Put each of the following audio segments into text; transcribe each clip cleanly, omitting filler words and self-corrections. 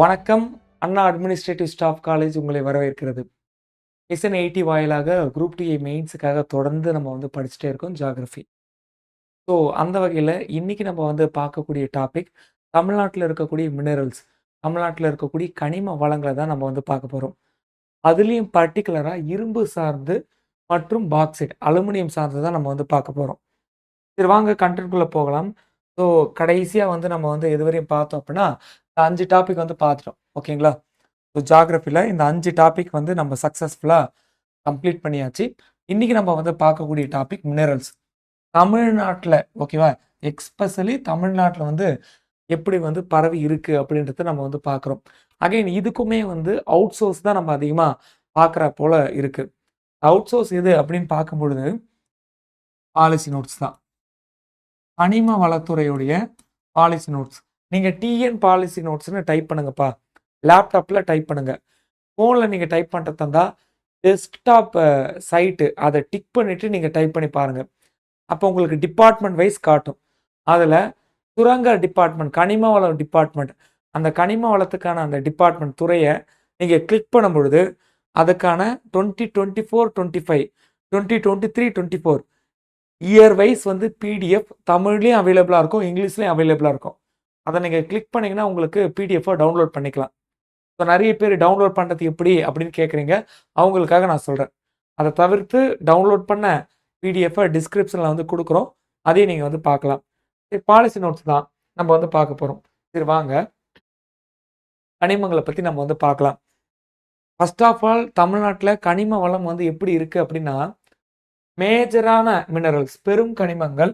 வணக்கம். அண்ணா administrative staff college உங்களை வரவேற்கிறது. SN80 வாயிலாக குரூப் டி மெயின்ஸுக்காக தொடர்ந்து நம்ம படிச்சுட்டே இருக்கோம் ஜியோகிராஃபி. ஸோ அந்த வகையில இன்னைக்கு நம்ம பார்க்கக்கூடிய டாபிக் தமிழ்நாட்டுல இருக்கக்கூடிய மினரல்ஸ். தமிழ்நாட்டுல இருக்கக்கூடிய கனிம வளங்கள தான் நம்ம பார்க்க போறோம். அதுலயும் பர்ட்டிகுலரா இரும்பு சார்ந்து மற்றும் பாக்சைட், அலுமினியம் சார்ந்து தான் நம்ம பார்க்க போறோம். சரி வாங்க கன்டென்ட்குள்ள போகலாம். ஸோ கடைசியா நம்ம எதுவரையும் பார்த்தோம் அப்படின்னா, 5 டாபிக் பார்த்துட்டோம். ஓகேங்களா? ஸோ ஜியோகிராஃபில இந்த 5 டாபிக் நம்ம சக்சஸ்ஃபுல்லா கம்ப்ளீட் பண்ணியாச்சு. இன்னைக்கு நம்ம பார்க்கக்கூடிய டாபிக் மினரல்ஸ். தமிழ்நாட்டுல ஓகேவா? எஸ்பெஷலி தமிழ்நாட்டுல எப்படி பரவி இருக்கு அப்படின்றத நம்ம பார்க்குறோம். அகைன் இதுக்குமே அவுட் சோர்ஸ் தான் நம்ம அதிகமா பார்க்குற போல இருக்கு. அவுட் சோர்ஸ் எது அப்படின்னு பார்க்கும்பொழுது பாலிசி நோட்ஸ் தான். கனிம வளத்துறையுடைய பாலிசி நோட்ஸ். நீங்க டிஎன் பாலிசி நோட்ஸ்னு டைப் பண்ணுங்கப்பா. லேப்டாப்ல டைப் பண்ணுங்க. ஃபோன்ல நீங்க டைப் பண்றதா இருந்தா டெஸ்க்டாப் சைட்டு அதை டிக் பண்ணிட்டு நீங்க டைப் பண்ணி பாருங்க. அப்போ உங்களுக்கு டிபார்ட்மெண்ட் வைஸ் காட்டும். அதுல சுரங்க டிபார்ட்மெண்ட், கனிம வளம் டிபார்ட்மெண்ட், அந்த கனிம வளத்துக்கான அந்த டிபார்ட்மெண்ட் துறையை நீங்க கிளிக் பண்ணும் பொழுது அதுக்கான 2024-25, 2023-24 இயர் வைஸ் பிடிஎஃப் தமிழ்லையும் அவைலபிளா இருக்கும், இங்கிலீஷ்லையும் அவைலபிளா இருக்கும். அதை நீங்க கிளிக் பண்ணீங்கன்னா உங்களுக்கு பிடிஎஃப் டவுன்லோட் பண்ணிக்கலாம். ஸோ நிறைய பேர் டவுன்லோட் பண்ணுறது எப்படி அப்படின்னு கேட்குறீங்க. அவங்களுக்காக நான் சொல்கிறேன். அதை தவிர்த்து டவுன்லோட் பண்ண பிடிஎஃப் டிஸ்கிரிப்ஷனில் கொடுக்குறோம். அதையும் நீங்கள் பார்க்கலாம். சரி, பாலிசி நோட்ஸ் தான் நம்ம பார்க்க போகிறோம். சரி வாங்க கனிமங்களை பற்றி நம்ம பார்க்கலாம். ஃபர்ஸ்ட் ஆஃப் ஆல் தமிழ்நாட்டில் கனிம வளம் எப்படி இருக்குது அப்படின்னா, மேஜரான மினரல்ஸ் பெரும் கனிமங்கள்,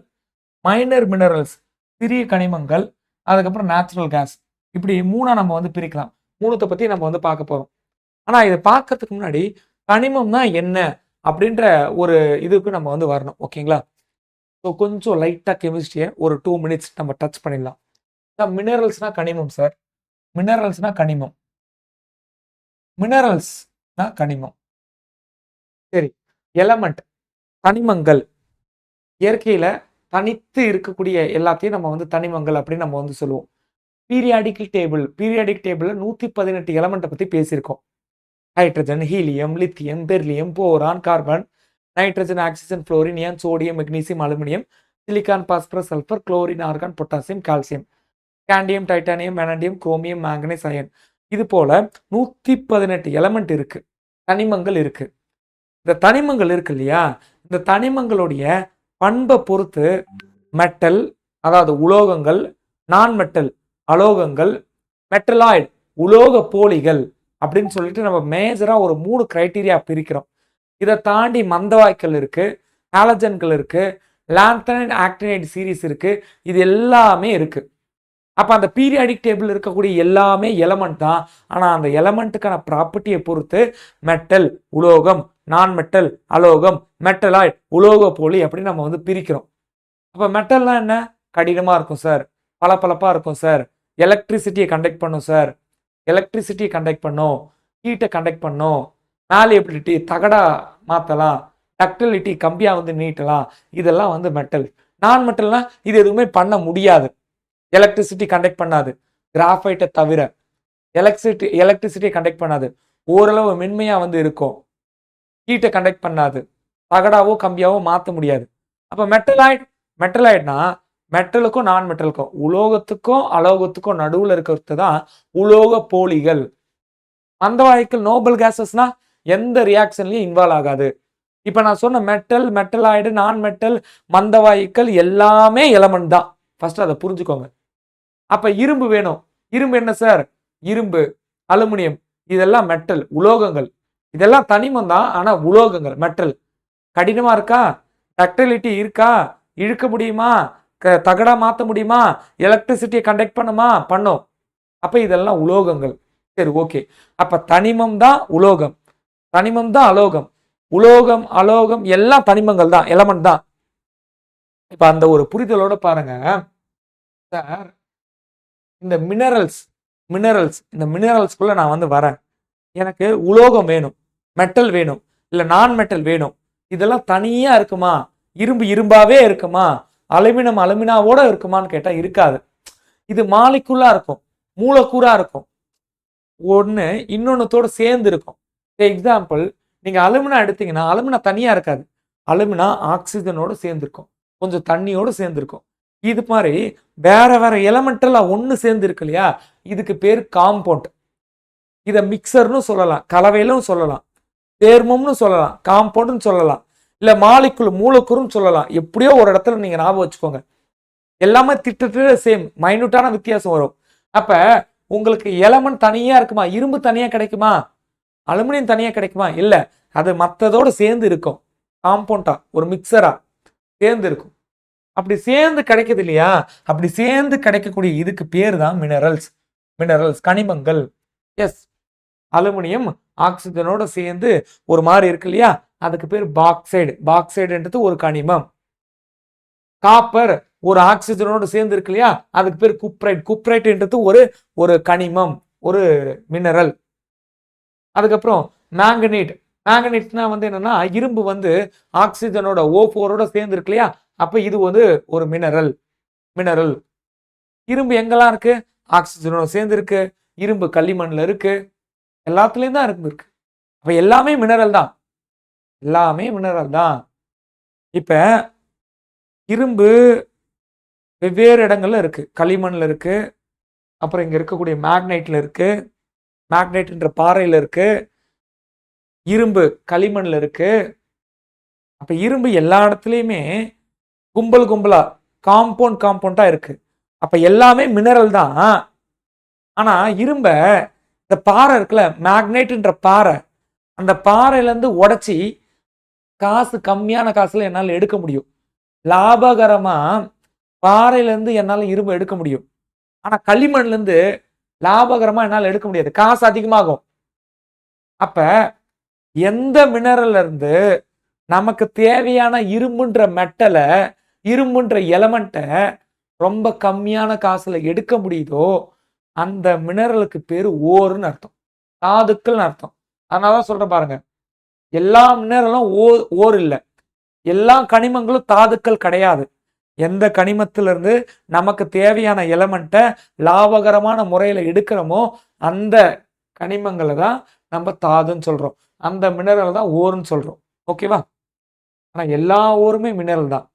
மைனர் மினரல்ஸ் சிறிய கனிமங்கள், அதுக்கப்புறம் நேச்சுரல் கேஸ், இப்படி மூணா நம்ம பிரிக்கலாம். மூணுத்தை பற்றி நம்ம பார்க்க போகிறோம். ஆனால் இதை பார்க்கறதுக்கு முன்னாடி கனிமம்னா என்ன அப்படின்ற ஒரு இதுக்கு நம்ம வரணும். ஓகேங்களா? ஸோ கொஞ்சம் லைட்டாக கெமிஸ்ட்ரியை ஒரு 2 மினிட்ஸ் நம்ம டச் பண்ணிடலாம். மினரல்ஸ்னா கனிமம் சார். மினரல்ஸ்னா கனிமம். மினரல்ஸ்னா கனிமம். சரி, எலமெண்ட் தனிமங்கள். இயற்கையில தனித்து இருக்கக்கூடிய எல்லாத்தையும் நம்ம தனிமங்கள் அப்படின்னு நம்ம சொல்லுவோம். பீரியாடிக் டேபிள் 118 எலமெண்ட்டை பத்தி பேசியிருக்கோம். Hydrogen, helium, lithium, beryllium, boron, carbon, nitrogen, oxygen, fluorine, neon, sodium, magnesium, aluminium, silicon, phosphorus, sulphur, chlorine, argon, potassium, calcium, scandium, titanium, vanadium, chromium, manganese, iron. இது போல 118 எலமெண்ட் இருக்கு, தனிமங்கள் இருக்கு. இந்த தனிமங்கள் இருக்கு இல்லையா, இந்த தனிமங்களுடைய பண்பை பொறுத்து மெட்டல், அதாவது உலோகங்கள், நான் மெட்டல் அலோகங்கள், மெட்டலாய்டு உலோக போலிகள் அப்படின்னு சொல்லிட்டு நம்ம மேஜரா ஒரு 3 கிரைட்டீரியா பிரிக்கிறோம். இதை தாண்டி மந்தவாய்க்கள் இருக்கு, ஹாலஜன்கள் இருக்கு, லாந்தனைடு ஆக்டினைடு சீரிஸ் இருக்கு. இது எல்லாமே இருக்கு. அப்ப அந்த பீரியாடிக் டேபிள் இருக்கக்கூடிய எல்லாமே எலமெண்ட் தான். ஆனா அந்த எலமெண்ட்டுக்கான ப்ராப்பர்ட்டியை பொறுத்து மெட்டல் உலோகம், நான் மெட்டல் அலோகம், மெட்டலாய்டு உலோக போலி அப்படின்னு நம்ம பிரிக்கிறோம். அப்ப மெட்டல்னா என்ன? கடினமா இருக்கும் சார், பளபளப்பா இருக்கும் சார், எலக்ட்ரிசிட்டியை கண்டக்ட் பண்ணும் சார், எலக்ட்ரிசிட்டியை கண்டக்ட் பண்ணும், ஹீட்டை கண்டக்ட் பண்ணும், மேலியபிலிட்டி தகடா மாற்றலாம், டக்டிலிட்டி கம்பியா நீட்டலாம். இதெல்லாம் மெட்டல். நான் மெட்டல்னா இது எதுவுமே பண்ண முடியாது, எலக்ட்ரிசிட்டி கண்டக்ட் பண்ணாது. கிராஃபைட்டை தவிர எலக்ட்ரிசிட்டியை கண்டக்ட் பண்ணாது. ஓரளவு மென்மையா இருக்கும், ஹீட்டை கண்டக்ட் பண்ணாது, தகடாவோ கம்பியாவோ மாற்ற முடியாது. அப்ப மெட்டலாய்டுனா மெட்டலுக்கும் நான் மெட்டலுக்கும், உலோகத்துக்கும் அலோகத்துக்கும் நடுவில் இருக்கிறது தான் உலோக போலிகள். மந்தவாயுக்கள் நோபல் கேசஸ்னா எந்த ரியாக்ஷன்லயும் இன்வால்வ் ஆகாது. இப்ப நான் சொன்ன மெட்டல், மெட்டலாய்டு, நான் மெட்டல், மந்தவாயுக்கள் எல்லாமே எலமெண்ட் தான். ஃபர்ஸ்ட் அதை புரிஞ்சுக்கோங்க. அப்ப இரும்பு வேணும். இரும்பு என்ன சார்? இரும்பு, அலுமினியம், இதெல்லாம் மெட்டல் உலோகங்கள். இதெல்லாம் தனிமம் தான், ஆனா உலோகங்கள் மெட்டல். கடினமா இருக்கா? டக்டிலிட்டி இருக்கா? இழுக்க முடியுமா? தகடா மாற்ற முடியுமா? எலக்ட்ரிசிட்டியை கண்டக்ட் பண்ணுமா? பண்ணும். அப்ப இதெல்லாம் உலோகங்கள். சரி, ஓகே. அப்ப தனிமம் தான் உலோகம், தனிமம் தான் அலோகம், உலோகம் அலோகம் எல்லாம் தனிமங்கள் தான், எலமெண்ட் தான். இப்ப அந்த ஒரு புரிதலோட பாருங்க சார். இந்த இந்த மினரல்ஸ்குள்ள நான் வரேன். எனக்கு உலோகம் வேணும், மெட்டல் வேணும், இல்ல நான் மெட்டல் வேணும். இதெல்லாம் தனியா இருக்குமா? இரும்பு இரும்பாவே இருக்குமா? அலுமினியம் அலுமினாவோட இருக்குமான்னு கேட்டா இருக்காது. இது மாலிகுலா இருக்கும், மூலக்கூறா இருக்கும். ஒண்ணு இன்னொன்னத்தோட சேர்ந்து இருக்கும். எக்ஸாம்பிள், நீங்க அலுமினா எடுத்தீங்கன்னா, அலுமினா தனியா இருக்காது. அலுமினா ஆக்ஸிஜனோட சேர்ந்திருக்கும். கொஞ்சம் தண்ணியோட சேர்ந்திருக்கும். இது மாரி வேற வேற எலமெண்ட் எல்லாம் ஒண்ணு சேர்ந்து இருக்கு இல்லையா? இதுக்கு பேரு காம்பவுண்ட். இத மிக்சர்ன்னு சொல்லலாம். கலவையிலும் சொல்லலாம். சேர்மம்னு சொல்லலாம். காம்பவுண்ட்னு சொல்லலாம். இல்ல மாலிக்குள் மூலக்கூறுன்னு சொல்லலாம். எப்படியோ ஒரு இடத்துல நீங்க ஞாபகம் வச்சுக்கோங்க. எல்லாமே திட்டத்தட்ட சேம். மைனூட்டான வித்தியாசம் வரும். அப்ப உங்களுக்கு எலமெண்ட் தனியா இருக்குமா? இரும்பு தனியா கிடைக்குமா? அலுமினியம் தனியா கிடைக்குமா? இல்ல. அது மத்ததோட சேர்ந்து இருக்கும். காம்பவுண்டா, ஒரு மிக்சரா சேர்ந்து இருக்கும். அப்படி சேர்ந்து கிடைக்குது இல்லையா? அப்படி சேர்ந்து கிடைக்கக்கூடிய இதுக்கு பேர் தான் மினரல்ஸ். மினரல்ஸ் கனிமங்கள். எஸ். அலுமினியம் ஆக்சிஜனோட சேர்ந்து ஒரு மாதிரி இருக்கு இல்லையா? அதுக்கு பேர் பாக்சைடு. பாக்சைடுன்றது ஒரு கனிமம். காப்பர் ஒரு ஆக்சிஜனோட சேர்ந்து இருக்கு இல்லையா? அதுக்கு பேர் குப்ரைட். குப்ரைட்ன்றது ஒரு கனிமம், ஒரு மினரல். அதுக்கப்புறம் மேங்கனீட். மேங்கனீட்னா வந்து என்னன்னா, இரும்பு வந்து ஆக்சிஜனோட O4ஓட சேர்ந்து இருக்கு இல்லையா? அப்ப இது வந்து ஒரு மினரல். மினரல். இரும்பு எங்கெல்லாம் இருக்கு? ஆக்சிஜனோட சேர்ந்து இருக்கு. இரும்பு களிமண்ல இருக்கு. எல்லாத்துலயும் தான் இருக்கு. அப்ப எல்லாமே மினரல் தான். எல்லாமே மினரல் தான். இப்ப இரும்பு வெவ்வேறு இடங்கள்ல இருக்கு. களிமண்ல இருக்கு. அப்புறம் இங்க இருக்கக்கூடிய மேக்னைட்ல இருக்கு. மேக்னைட்ன்ற பாறையில இருக்கு. இரும்பு களிமண்ல இருக்கு. அப்ப இரும்பு எல்லா இடத்துலயுமே கும்பல் கும்பலா காம்பவுண்டா இருக்கு. அப்ப எல்லாமே மினரல் தான். ஆனா இரும்ப இந்த பாறை இருக்குல்ல, மேக்னைட்ன்ற பாறை, அந்த பாறையில இருந்து உடைச்சி காசு கம்மியான காசுல என்னால எடுக்க முடியும். லாபகரமா பாறையில இருந்து என்னால இரும்பு எடுக்க முடியும். ஆனா களிமண்ல இருந்து லாபகரமா என்னால எடுக்க முடியாது. காசு அதிகமாகும். அப்ப எந்த மினரல்ல இருந்து நமக்கு தேவையான இரும்புன்ற மெட்டல, இரும்புன்ற எலமெண்ட்ட ரொம்ப கம்மியான காசுல எடுக்க முடியுதோ, அந்த மினரலுக்கு பேரு ஓர்ன்னு அர்த்தம். தாதுக்கள்னு அர்த்தம். அதனால தான் சொல்றேன் பாருங்க. எல்லா மினரலும் ஓர் இல்ல. எல்லா கனிமங்களும் தாதுக்கள் கிடையாது. எந்த கனிமத்திலிருந்து நமக்கு தேவையான எலமெண்ட்ட லாபகரமான முறையில எடுக்கிறோமோ, அந்த கனிமங்கள தான் நம்ம தாதுன்னு சொல்றோம். அந்த மினரல் தான் ஓர்ன்னு சொல்றோம். ஓகேவா? ஆனா எல்லா ஓருமே மினரல் தான்.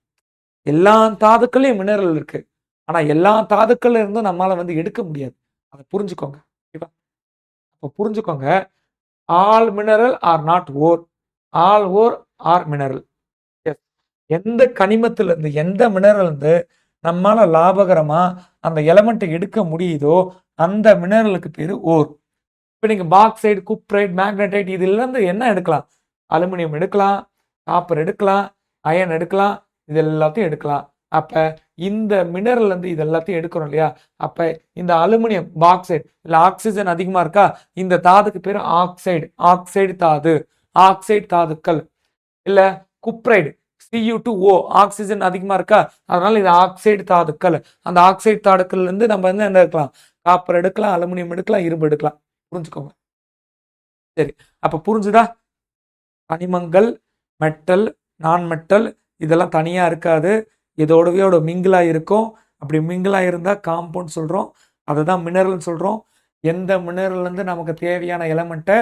எல்லா தாதுக்கள்லயும் மினரல் இருக்கு. ஆனா எல்லா தாதுக்கள்ல இருந்தும் நம்மால வந்து எடுக்க முடியாது. அத புரிஞ்சுக்கோங்க. ஓகேவா? அப்ப புரிஞ்சுக்கோங்க. All mineral are not ore. All ore are mineral. Yes. எந்த கனிமத்துல இருந்து, எந்த மினரல் இருந்து நம்மால லாபகரமா அந்த எலமெண்ட்ட எடுக்க முடியுதோ, அந்த மினரலுக்கு பேரு ஓர். இப்ப நீங்க பாக்சைட், குப்ரைட், மேக்னடைட் இதுல இருந்து என்ன எடுக்கலாம்? அலுமினியம் எடுக்கலாம், காப்பர் எடுக்கலாம், அயர்ன் எடுக்கலாம். இது எல்லாத்தையும் எடுக்கலாம். அப்ப இந்த மினரல்ல இருந்து இது எல்லாத்தையும் எடுக்கிறோம் இல்லையா? அப்ப இந்த அலுமினியம், பாக்சைட் இல்ல ஆக்ஸிஜன் அதிகமா இருக்கா? இந்த தாதுக்கு பேரு ஆக்சைடு. ஆக்சைடு தாது. ஆக்சைடு தாதுக்கள். இல்ல குப்ரைடு Cu2O ஆக்ஸிஜன் அதிகமா இருக்கா? அதனால இது ஆக்சைடு தாதுக்கள். அந்த ஆக்சைடு தாதுக்கள்ல இருந்து நம்ம வந்து என்ன எடுக்கலாம்? காப்பர் எடுக்கலாம், அலுமினியம் எடுக்கலாம், இரும்பு எடுக்கலாம். புரிஞ்சுக்கோங்க. சரி. அப்ப புரிஞ்சுதா? கனிமங்கள், மெட்டல், நான் மெட்டல் இதெல்லாம் தனியா இருக்காது. இதோடவே மிங்கிளா இருக்கும். அப்படி மிங்கிளா இருந்தா காம்பவுண்ட் சொல்றோம். அததான் மினரல்னு சொல்றோம். எந்த மினரல்ல இருந்து நமக்கு தேவையான எலமெண்ட்ட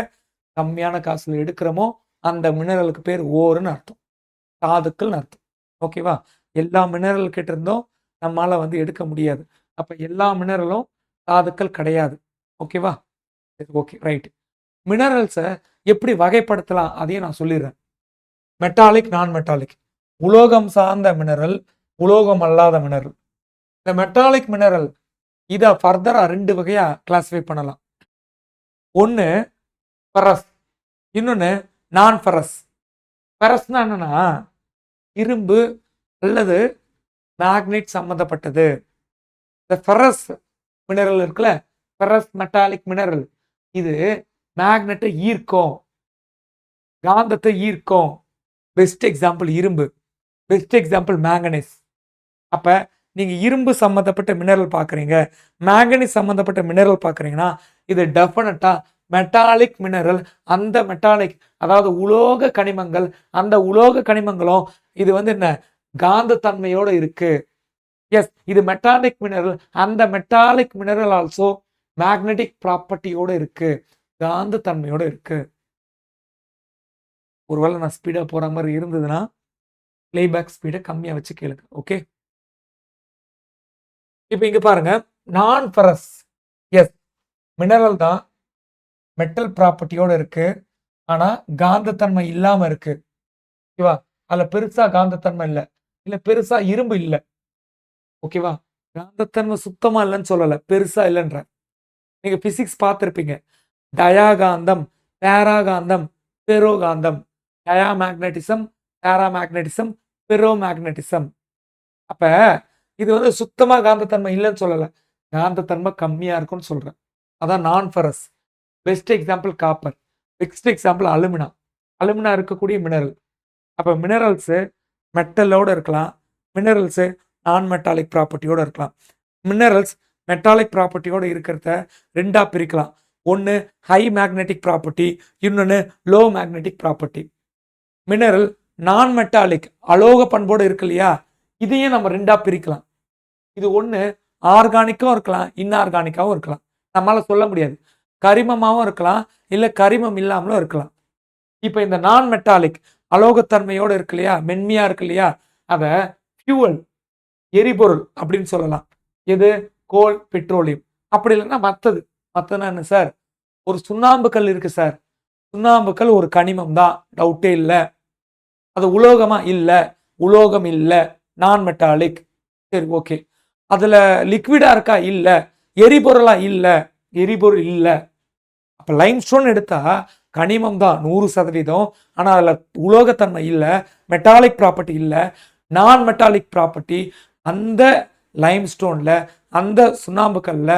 கம்மியான காசுல எடுக்கிறோமோ, அந்த மினரலுக்கு பேர் ஓர்ன்னு அர்த்தம். தாதுக்கள்னு அர்த்தம். ஓகேவா? எல்லா மினரல் கிட்ட இருந்தும் நம்மால வந்து எடுக்க முடியாது. அப்ப எல்லா மினரலும் தாதுக்கள் கிடையாது. ஓகேவா? சரி, ஓகே, ரைட். மினரல்ஸ எப்படி வகைப்படுத்தலாம்? அதையும் நான் சொல்லிடுறேன். மெட்டாலிக், நான் மெட்டாலிக். உலோகம் சார்ந்த மினரல், உலோகம் அல்லாத மினரல். இந்த மெட்டாலிக் மினரல் இத ஃபர்தரா 2 வகையா கிளாசிஃபை பண்ணலாம். ஒண்ணு ஃபெரஸ், இன்னொன்னு நான் ஃபெரஸ். ஃபெரஸ்னா என்னன்னா இரும்பு அல்லது மேக்னெட் சம்பந்தப்பட்டது. இந்த ஃபெரஸ் மினரல் இருக்குல்ல, ஃபெரஸ் மெட்டாலிக் மினரல் இது மேக்னெட்டை ஈர்க்கும், காந்தத்தை ஈர்க்கும். பெஸ்ட் எக்ஸாம்பிள் இரும்பு. Best example manganese. அப்ப நீங்க இரும்பு சம்பந்தப்பட்ட மினரல் பார்க்குறீங்க, மேங்கனீஸ் சம்பந்தப்பட்ட மினரல் பார்க்குறீங்கன்னா, இது டெஃபினட்டா மெட்டாலிக் மினரல். அந்த மெட்டாலிக் அதாவது உலோக கனிமங்கள், அந்த உலோக கனிமங்களும் இது வந்து என்ன காந்த தன்மையோட இருக்கு. எஸ், இது மெட்டாலிக் மினரல். அந்த மெட்டாலிக் மினரல் ஆல்சோ மேக்னெட்டிக் ப்ராப்பர்ட்டியோட இருக்கு, காந்த தன்மையோட இருக்கு. ஒருவேளை நான் ஸ்பீடா போற மாதிரி இருந்ததுன்னா பிளேபேக் ஸ்பீடை கம்மியா வச்சு கேளுங்க. ஓகே, இப்போ இங்க பாருங்க, நான் ஃபெரஸ் எஸ் மினரல் தான், மெட்டல் ப்ராப்பர்ட்டியோட இருக்கு, ஆனா காந்தத்தன்மை இல்லாம இருக்கு. ஓகேவா? அதுல பெருசா காந்தத்தன்மை இல்ல, இல்ல பெருசா இரும்பு இல்ல. ஓகேவா? காந்தத்தன்மை சுத்தமா இல்லைன்னு சொல்லல, பெருசா இல்லைன்ற. நீங்க பிசிக்ஸ் பார்த்திருப்பீங்க. டயாகாந்தம், பேராகாந்தம், பெரோகாந்தம். டயாமேக்னட்டிசம், பேராமேக்னட்டிசம், பெரோமேக்னட்டிசம். அப்ப இது வந்து சுத்தமா காந்தத்தன்மை இல்லைன்னு சொல்லல, காந்தத்தன்மை கம்மியா இருக்கும்னு சொல்றேன். அதான் நான் ferrous. Best example copper, best example alumina. Alumina இருக்கக்கூடிய மினரல். அப்ப மினரல்ஸ் மெட்டலோட இருக்கலாம், மினரல்ஸ் நான் மெட்டாலிக் ப்ராப்பர்ட்டியோட இருக்கலாம். மினரல்ஸ் மெட்டாலிக் ப்ராப்பர்ட்டியோட இருக்கிறத ரெண்டா பிரிக்கலாம். ஒன்று ஹை மேக்னெட்டிக் ப்ராப்பர்ட்டி, இன்னொன்று low magnetic property. Mineral non metallic அலோக பண்போடு இருக்கு இல்லையா, இதையும் நம்ம ரெண்டா பிரிக்கலாம். இது ஒன்று ஆர்கானிக்கும் இருக்கலாம், இன்ஆர்கானிக்காவும் இருக்கலாம். நம்மளால சொல்ல முடியாது, கரிமமாகவும் இருக்கலாம், இல்லை கரிமம் இல்லாமலும் இருக்கலாம். இப்போ இந்த நான் மெட்டாலிக் அலோகத்தன்மையோடு இருக்கு இல்லையா, மென்மையா இருக்கு இல்லையா, அதை ஃபியூவல் எரிபொருள் அப்படின்னு சொல்லலாம். எது? கோல், பெட்ரோலியம். அப்படி இல்லைன்னா மற்றதுன்னா என்ன சார்? ஒரு சுண்ணாம்பு கல் இருக்கு சார், சுண்ணாம்பு கல் ஒரு கனிமம் தான், டவுட்டே இல்லை. அது உலோகமா? இல்லை, உலோகம் இல்லை, நான் மெட்டாலிக். சரி, ஓகே. அதுல லிக்விடா இருக்கா? இல்லை. எரிபொருளா? இல்லை, எரிபொருள் இல்லை. அப்ப லைம்ஸ்டோன் எடுத்தா கனிமம் தான் 100%, ஆனா அதுல உலோகத்தன்மை இல்லை, மெட்டாலிக் ப்ராப்பர்ட்டி இல்லை, நான் மெட்டாலிக் ப்ராப்பர்ட்டி. அந்த லைம்ஸ்டோன்ல, அந்த சுண்ணாம்பு கல்ல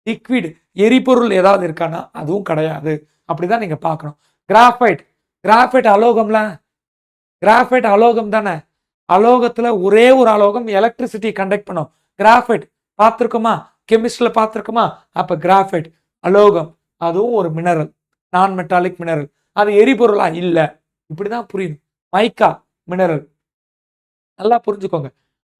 லிக்விட் எரிபொருள் ஏதாவது இருக்கானா? அதுவும் கிடையாது. அப்படிதான் நீங்க பார்க்கணும். கிராஃபைட், கிராஃபைட் அலோகம்ல, கிராஃபைட் அலோகம் தானே. அலோகத்துல ஒரே ஒரு அலோகம் எலக்ட்ரிசிட்டி கண்டக்ட் பண்ணும், கிராஃபைட். பார்த்துருக்கோமா? கெமிஸ்ட்ரியில பார்த்துருக்கோமா? அப்ப கிராஃபைட் அலோகம், அதுவும் ஒரு மினரல், நான் மெட்டாலிக் மினரல். அது எரிபொருளா? இல்லை. இப்படிதான் புரியும். மைக்கா மினரல், நல்லா புரிஞ்சுக்கோங்க.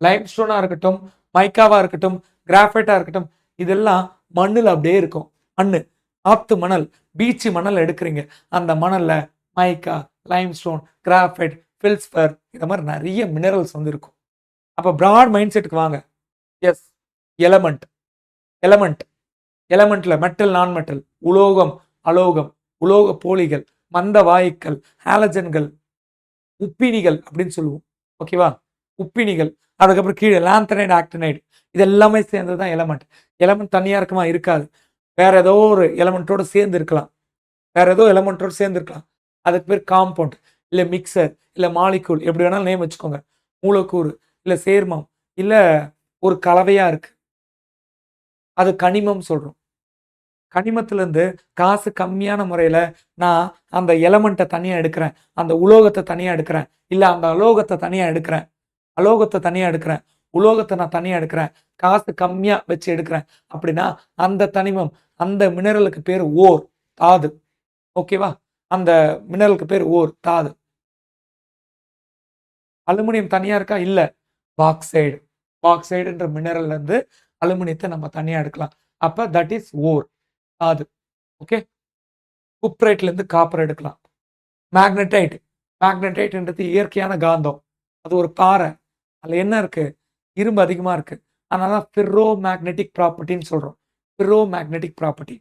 லைம்ஸ்டோனா இருக்கட்டும், மைக்காவா இருக்கட்டும், கிராஃபைட்டா இருக்கட்டும், இதெல்லாம் மண்ணில் அப்படியே இருக்கும். மண்ணு, ஆத்து மணல், பீச்சு மணல் எடுக்கிறீங்க, அந்த மணல்ல மைக்கா, லைம்ஸ்டோன், கிராஃபைட், ஃபெல்ஸ்பர், இந்த மாதிரி நிறைய மினரல்ஸ் வந்து இருக்கும். அப்போ பிராட் மைண்ட் செட்டுக்கு வாங்க. S, element, element, எலமெண்ட்ல metal, non metal, உலோகம், அலோகம், உலோக போலிகள், மந்த வாயுக்கள், ஹாலஜன்கள், உப்பினிகள் அப்படின்னு சொல்லுவோம். ஓகேவா? உப்பினிகள். அதுக்கப்புறம் கீழே லாந்தனைடு, ஆக்டினைடு, இது எல்லாமே சேர்ந்தது தான் எலமெண்ட். எலமெண்ட் தனியா இருக்குமா? இருக்காது. வேற ஏதோ ஒரு எலமெண்ட்டோட சேர்ந்து இருக்கலாம், வேற ஏதோ எலமெண்ட்டோட சேர்ந்து இருக்கலாம். அதுக்கு பேர் காம்பவுண்ட், இல்லை மிக்சர், இல்லை மாலிகூல், எப்படி வேணாலும் நேம் வச்சுக்கோங்க. மூலக்கூறு, இல்லை சேர்மம், இல்லை ஒரு கலவையா இருக்கு, அது கனிமம் சொல்றோம். கனிமத்திலேருந்து காசு கம்மியான முறையில் நான் அந்த எலமெண்ட்டை தனியாக எடுக்கிறேன், அந்த உலோகத்தை தனியாக எடுக்கிறேன், இல்லை அந்த அலோகத்தை தனியாக எடுக்கிறேன், அலோகத்தை தனியாக எடுக்கிறேன், உலோகத்தை நான் தனியாக எடுக்கிறேன், காசு கம்மியாக வச்சு எடுக்கிறேன். அப்படின்னா அந்த தனிமம், அந்த மினரலுக்கு பேர் ஓர், தாது. ஓகேவா? அந்த மினரலுக்கு பேர் ஓர், தாது. அலுமினியம் தனியாக இருக்கா? இல்லை, பாக்சைடு. பாக்சைடுன்ற மினரல்லேருந்து அலுமினியத்தை நம்ம தனியாக எடுக்கலாம். அப்போ தட் இஸ் ஓர், தாது. ஓகே. குப்ரைட்லேருந்து காப்பர் எடுக்கலாம். மேக்னடைட், மேக்னடைட்ன்றது இயற்கையான காந்தம், அது ஒரு பாறை, அதில் என்ன இருக்கு? இரும்பு அதிகமாக இருக்கு, அதனால ஃபெர்ரோ மேக்னெட்டிக் ப்ராப்பர்ட்டின்னு சொல்கிறோம். Ferro magnetic property.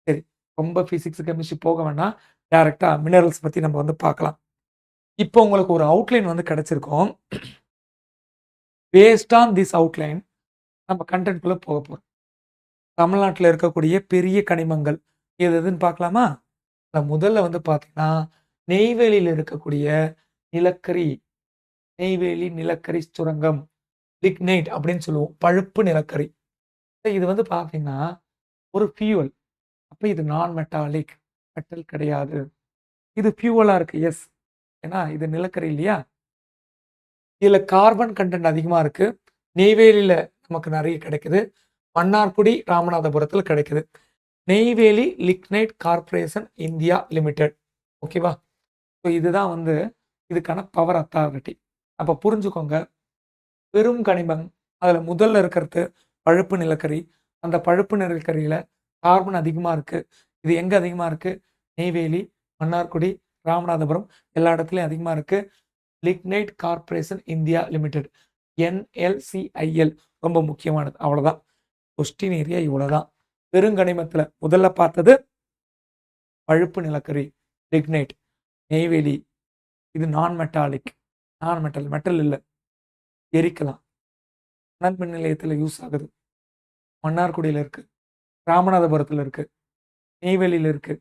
சரி, ரொம்ப ஃபிசிக்ஸ் கெமிஸ்ட்ரி போக வேண்டாம், டைரக்டாக மினரல்ஸ் பற்றி நம்ம வந்து பார்க்கலாம். இப்போ உங்களுக்கு ஒரு அவுட்லைன் வந்து கிடைச்சிருக்கோம். பேஸ்ட் ஆன் திஸ் அவுட்லைன் நம்ம கண்டென்ட்குள்ளே போக போகிறோம். தமிழ்நாட்டில் இருக்கக்கூடிய பெரிய கனிமங்கள் எது எதுன்னு பார்க்கலாமா? முதல்ல வந்து பார்த்தீங்கன்னா, நெய்வேலியில் இருக்கக்கூடிய நிலக்கரி, நெய்வேலி நிலக்கரி சுரங்கம், லிக்னைட் அப்படின்னு சொல்லுவோம், பழுப்பு நிலக்கரி. இது வந்து பார்த்தீங்கன்னா ஒரு ஃபியூவல். அப்போ இது நான் மெட்டாலிக், மெட்டல் கிடையாது. இது ஃபியூவலாக இருக்கு, எஸ், ஏன்னா இது நிலக்கரி இல்லையா. இதில் கார்பன் கண்டென்ட் அதிகமாக இருக்கு. நெய்வேலியில் நமக்கு நிறைய கிடைக்குது, மன்னார்குடி, ராமநாதபுரத்தில் கிடைக்குது. Neyveli lignite corporation India limited. ஓகேவா? ஸோ இதுதான் வந்து இதுக்கான பவர் அத்தாரிட்டி. அப்போ புரிஞ்சுக்கோங்க, பெரும் கனிமம், அதில் முதல்ல இருக்கிறது பழுப்பு நிலக்கரி. அந்த பழுப்பு நிலக்கரியில் கார்பன் அதிகமா இருக்கு. இது எங்க அதிகமா இருக்கு? நெய்வேலி, மன்னார்குடி, ராமநாதபுரம் எல்லா இடத்துலயும் அதிகமா இருக்கு. Lignite corporation India limited NLCIL ரொம்ப முக்கியமானது. அவ்வளவுதான். கொஸ்டின் ஏரியா இவ்வளவுதான். பெருங்கனிமத்துல முதல்ல பார்த்தது பழுப்பு நிலக்கரி லிக்னைட், நெய்வேலி. இது நான் மெட்டாலிக், நான் மெட்டல், மெட்டல் இல்ல, எரிக்கலாம். அனல் மின் நிலையத்துல யூஸ் ஆகுது. மன்னார்குடியில இருக்கு, ராமநாதபுரத்துல இருக்கு, நெய்வேலியில இருக்கு.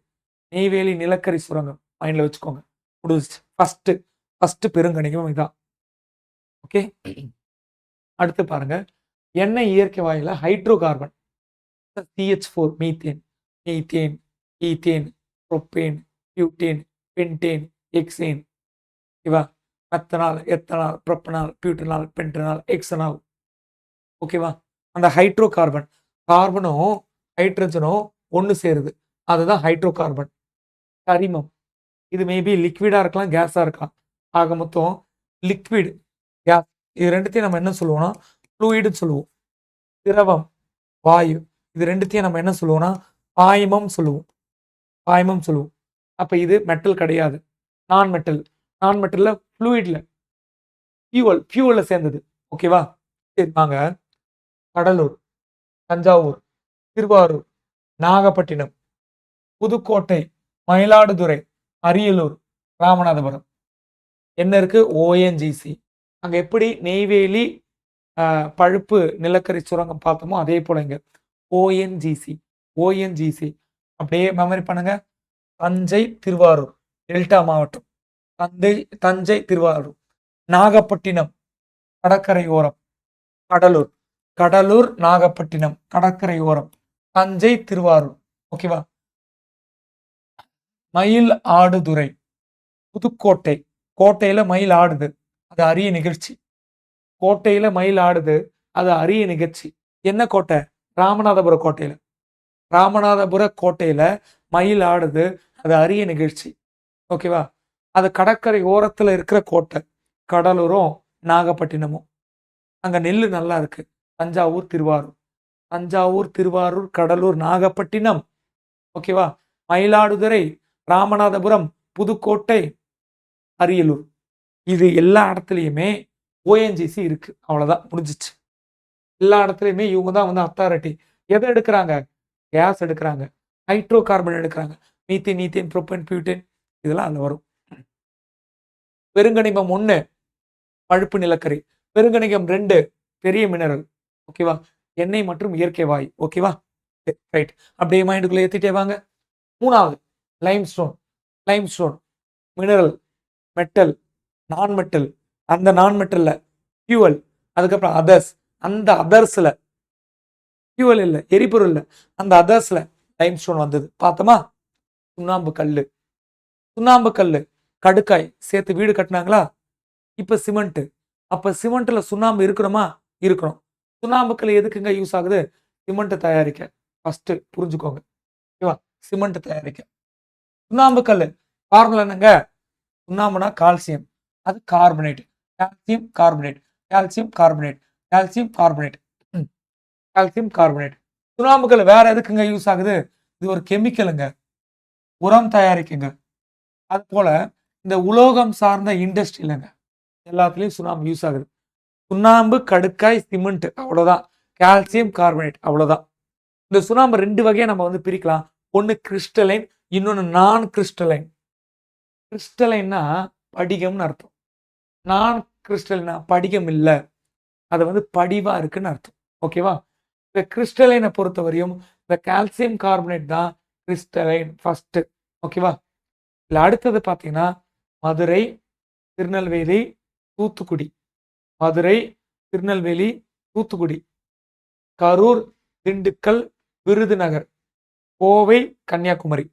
நெய்வேலி நிலக்கரி சுரங்கம் மைண்ட்ல வச்சுக்கோங்க. முடிஞ்சிச்சு. ஃபர்ஸ்ட் பெருங்கணிகம் இதான். ஓகே. அடுத்து பாருங்க, எண்ணெய் இயற்கை வாயுல hydro carbon CH4, methane, methane, ethane, propane, butane, pentane, hexane, ஓகேவா? Methanol, ethanol, propanol, butanol, pentanol, hexanol, ஓகேவா? அந்த ஹைட்ரோ கார்பன், கார்பனும் ஹைட்ரஜனும் ஒன்று சேருது, அதுதான் ஹைட்ரோ கார்பன். கரிமம், இது மேபி லிக்விடா இருக்கலாம், கேஸா இருக்கலாம். ஆக மொத்தம் லிக்விட், கேஸ், இது ரெண்டுத்தையும் நம்ம என்ன சொல்லுவோம்னா ஃப்ளூயிடுன்னு சொல்லுவோம். திரவம், வாயு, இது ரெண்டுத்தையும் நம்ம என்ன சொல்லுவோம்னா பாய்மம் சொல்லுவோம். பாய்மம் சொல்லுவோம். அப்ப இது மெட்டல் கிடையாது, நான் மெட்டல். நான் மெட்டல்ல ஃப்ளூயிட்ல ஃபியூவல்ல சேர்ந்தது. ஓகேவா? சரி வாங்க. கடலூர், தஞ்சாவூர், திருவாரூர், நாகப்பட்டினம், புதுக்கோட்டை, மயிலாடுதுறை, அரியலூர், ராமநாதபுரம் என்ன இருக்கு? ONGC. அங்க எப்படி நெய்வேலி பழுப்பு நிலக்கரி சுரங்கம் பார்த்தோமோ அதே போல இங்க ONGC அப்படியே மெமரி பண்ணுங்க. தஞ்சை, திருவாரூர் டெல்டா மாவட்டம், தஞ்சை திருவாரூர். நாகப்பட்டினம் கடற்கரை ஓரம், கடலூர் நாகப்பட்டினம் கடற்கரை ஓரம், தஞ்சை திருவாரூர். ஓகேவா? மயில் ஆடுதுறை, புதுக்கோட்டை, கோட்டையில மயில் ஆடுது, அது அரிய நிகழ்ச்சி. கோட்டையில மயில் ஆடுது, அது அரிய நிகழ்ச்சி. என்ன கோட்டை? ராமநாதபுர கோட்டையில. ராமநாதபுர கோட்டையில மயில் ஆடுது, அது அரிய நிகழ்ச்சி. ஓகேவா? அது கடற்கரை ஓரத்துல இருக்கிற கோட்டை, கடலூரும் நாகப்பட்டினமும். அங்க நெல்லு நல்லா இருக்கு. தஞ்சாவூர், திருவாரூர், கடலூர், நாகப்பட்டினம். ஓகேவா? மயிலாடுதுறை, ராமநாதபுரம், புதுக்கோட்டை, அரியலூர். இது எல்லா இடத்துலையுமே ONGC இருக்கு. அவ்வளவுதான், முடிஞ்சிச்சு. எல்லா இடத்துலையுமே இவங்க தான் வந்து அத்தாரிட்டி. எதை எடுக்கிறாங்க? கேஸ் எடுக்கிறாங்க, ஹைட்ரோ கார்பன் எடுக்கிறாங்க, மீத்தேன், ஈத்தேன், புரோப்பேன், பியூட்டேன், இதெல்லாம் அதுல வரும். பெருங்கணிமம் 1 பழுப்பு நிலக்கரி, பெருங்கணிகம் 2 பெரிய மினரல். ஓகேவா? எண்ணெய் மற்றும் இயற்கை வாயு. ஓகேவா? ரைட். அப்படியே மைண்டுக்குள்ள ஏத்திட்டே வாங்க. 3வது limestone mineral, metal, non metal. அந்த நான் மெட்டல்ல ஃபியூவல், அதுக்கப்புறம் அதர்ஸ். அந்த அதர்ஸ்ல ஃபியூவல் இல்ல, எரிபொருள் இல்ல, அந்த அதர்ஸ்ல லைம்ஸ்டோன் வந்தது. பார்த்தோமா? சுண்ணாம்பு கல்லு, கடுக்காய் சேர்த்து வீடு கட்டினாங்களா? இப்ப சிமெண்ட். அப்ப சிமெண்ட்ல சுண்ணாம்பு இருக்கணுமா? இருக்கணும். சுண்ணாம்பு கல் எதுக்குங்க யூஸ் ஆகுது? சிமெண்ட் தயாரிக்க. ஃபர்ஸ்ட் புரிஞ்சுக்கோங்க. ஓகேவா? சிமெண்ட் தயாரிக்க. சுண்ணாம்பு கல் ஃபார்முலா என்னங்க? சுண்ணாம்புனா கால்சியம், அது carbonate, calcium carbonate, calcium carbonate, calcium carbonate, calcium carbonate. சுண்ணாம்பு கல் வேற எதுக்குங்க யூஸ் ஆகுது? இது ஒரு கெமிக்கலுங்க, உரம் தயாரிக்குங்க. அது போல இந்த உலோகம் சார்ந்த இண்டஸ்ட்ரியிலங்க எல்லாத்துலயும் சுண்ணாம்பு யூஸ் ஆகுது. சுண்ணாம்பு, கடுக்காய், சிமெண்ட், அவ்வளவுதான். கால்சியம் கார்பனேட், அவ்வளவுதான். இந்த சுண்ணாம்பு 2 வகையா நம்ம வந்து பிரிக்கலாம். ஒன்னு கிறிஸ்டலைன், இன்னொன்னு நான் கிறிஸ்டலைன். கிறிஸ்டலைன்னா படிகம்னு அர்த்தம். நான் கிறிஸ்டலைனா படிகம் இல்ல, அது வந்து படிவா இருக்குன்னு அர்த்தம். ஓகேவா? இந்த கிறிஸ்டலைனை பொறுத்தவரையும் இந்த கால்சியம் கார்பனேட் தான் கிறிஸ்டலைன் ஃபர்ஸ்ட். ஓகேவா? இல்ல அடுத்தது பாத்தீங்கன்னா மதுரை, திருநெல்வேலி, தூத்துக்குடி, மதுரை, திருநெல்வேலி, தூத்துக்குடி, கரூர், திண்டுக்கல், விருதுநகர், கோவை, கன்னியாகுமரி.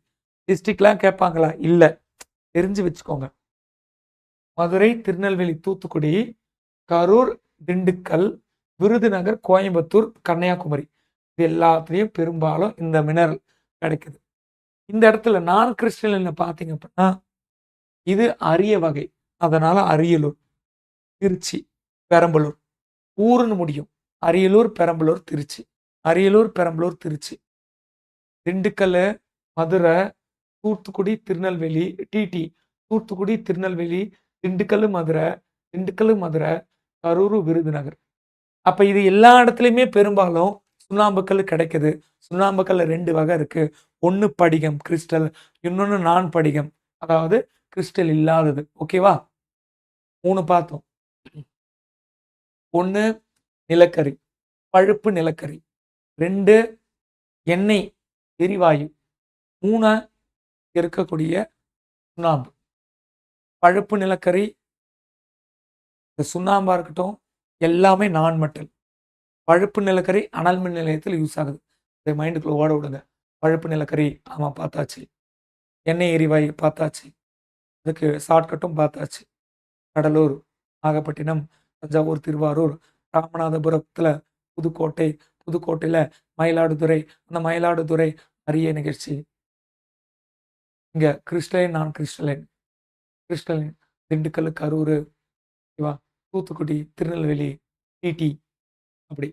டிஸ்ட்ரிக்ட்லாம் கேட்பாங்களா? இல்ல, தெரிஞ்சு வச்சுக்கோங்க. மதுரை, திருநெல்வேலி, தூத்துக்குடி, கரூர், திண்டுக்கல், விருதுநகர், கோயம்புத்தூர், கன்னியாகுமரி. இது எல்லாத்துலயும் பெரும்பாலும் இந்த மினரல் கிடைக்குது. இந்த இடத்துல நான் கிறிஸ்டலின்ல பாத்தீங்க அப்படின்னா இது அரிய வகை, அதனால அரியலூர், திருச்சி, பெரம்பலூர். ஊருன்னு முடியும். அரியலூர், பெரம்பலூர், திருச்சி. அரியலூர், பெரம்பலூர், திருச்சி. திண்டுக்கல், மதுரை, தூத்துக்குடி, திருநெல்வேலி, டிடி, தூத்துக்குடி, திருநெல்வேலி, திண்டுக்கல், மதுரை, கரூர், விருதுநகர். அப்ப இது எல்லா இடத்துலயுமே பெரும்பாலும் சுண்ணாம்புக்கல் கிடைக்குது. சுண்ணாம்புக்கல்ல 2 வகை இருக்கு. ஒண்ணு படிகம் கிறிஸ்டல், இன்னொன்னு நான் படிகம். அதாவது கிறிஸ்டல் இல்லாதது. ஓகேவா? 3 பார்த்தோம். 1 நிலக்கரி, பழுப்பு நிலக்கரி. 2 எண்ணெய், எரிவாயு. 3 இருக்கக்கூடிய சுண்ணாம்பு. பழுப்பு நிலக்கரி, இந்த சுண்ணாம்பா இருக்கட்டும், எல்லாமே நான் மெட்டல். பழுப்பு நிலக்கரி அனல் மின் நிலையத்தில் யூஸ் ஆகுது. இதை மைண்டுக்குள்ள ஓட விடுங்க. பழுப்பு நிலக்கரி ஆமா பார்த்தாச்சு. எண்ணெய் எரிவாயு பார்த்தாச்சு. அதுக்கு ஷார்ட்கட்டும் பார்த்தாச்சு. கடலூர், நாகப்பட்டினம், தஞ்சாவூர், திருவாரூர், ராமநாதபுரத்துல புதுக்கோட்டை, புதுக்கோட்டையில மயிலாடுதுறை, அந்த மயிலாடுதுறை அரிய நிகழ்ச்சி. இங்க கிறிஸ்டலைன், நான் கிறிஸ்டலைன், கிறிஸ்டலைன் திண்டுக்கல், கரூர், ஓகேவா? தூத்துக்குடி, திருநெல்வேலி, டிடி அப்படி.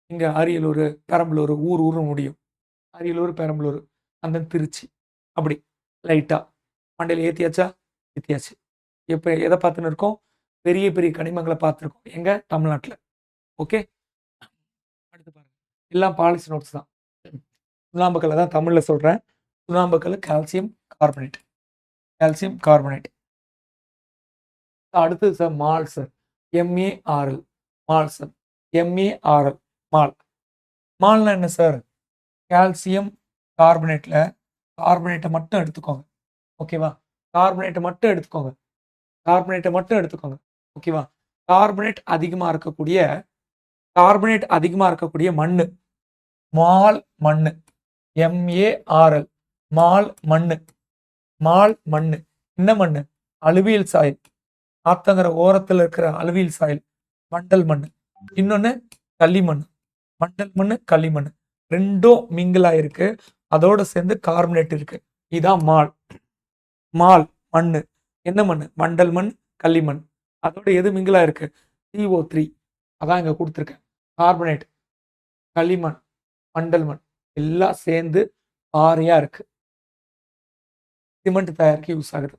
இங்க அரியலூர், பெரம்பலூர், ஊர் முடியும். அரியலூர், பெரம்பலூர், அந்த திருச்சி அப்படி லைட்டா மண்டையில ஏத்தியாச்சா? ஏத்தியாச்சு. இப்ப எதை பார்த்துன்னு இருக்கோம்? பெரிய பெரிய கனிமங்களை பார்த்துருக்கோம். எங்க? தமிழ்நாட்டுல. ஓகே. அடுத்து பாருங்க. எல்லாம் பாலிசி நோட்ஸ் தான். சுண்ணாம்புக்கல்லை தான் தமிழ்ல சொல்றேன். சுண்ணாம்புக்கல் கால்சியம் கார்பனேட். Calcium carbonate. அடுத்தது sir marl sir. MARL marl sir. MARL marl. மால்னா என்ன சார்? கால்சியம் கார்பனேட்ல கார்பனேட்டை மட்டும் எடுத்துக்கோங்க. ஓகேவா? கார்பனேட்டை மட்டும் எடுத்துக்கோங்க. கார்பனேட்டை மட்டும் எடுத்துக்கோங்க. ஓகேவா? கார்பனேட் அதிகமா இருக்கக்கூடிய மண்ணு மால் மண்ணு. MARL மால் மண்ணு. மால் மண்ணு என்ன மண்ணு? Alluvial soil. ஆத்தங்கர ஓரத்துல இருக்கிற அலுவியல் சாயில் மண்டல் மண்ணு. இன்னொன்னு களிமண். மண்டல் மண்ணு, களிமண் ரெண்டும் மிங்கிள் ஆயிருக்கு. அதோட சேர்ந்து கார்பனேட் இருக்கு. இதான் மால். மால் மண்ணு என்ன மண்ணு? மண்டல் மண், களிமண். அதோட எது மிங்கிளா இருக்கு? CO3. அதான் இங்க கொடுத்துருக்கேன். கார்பனேட், களிமண், மண்டல் மண் எல்லாம் சேர்ந்து ஆறையா இருக்கு. சிமெண்ட் தயாரிக்க யூஸ் ஆகுது.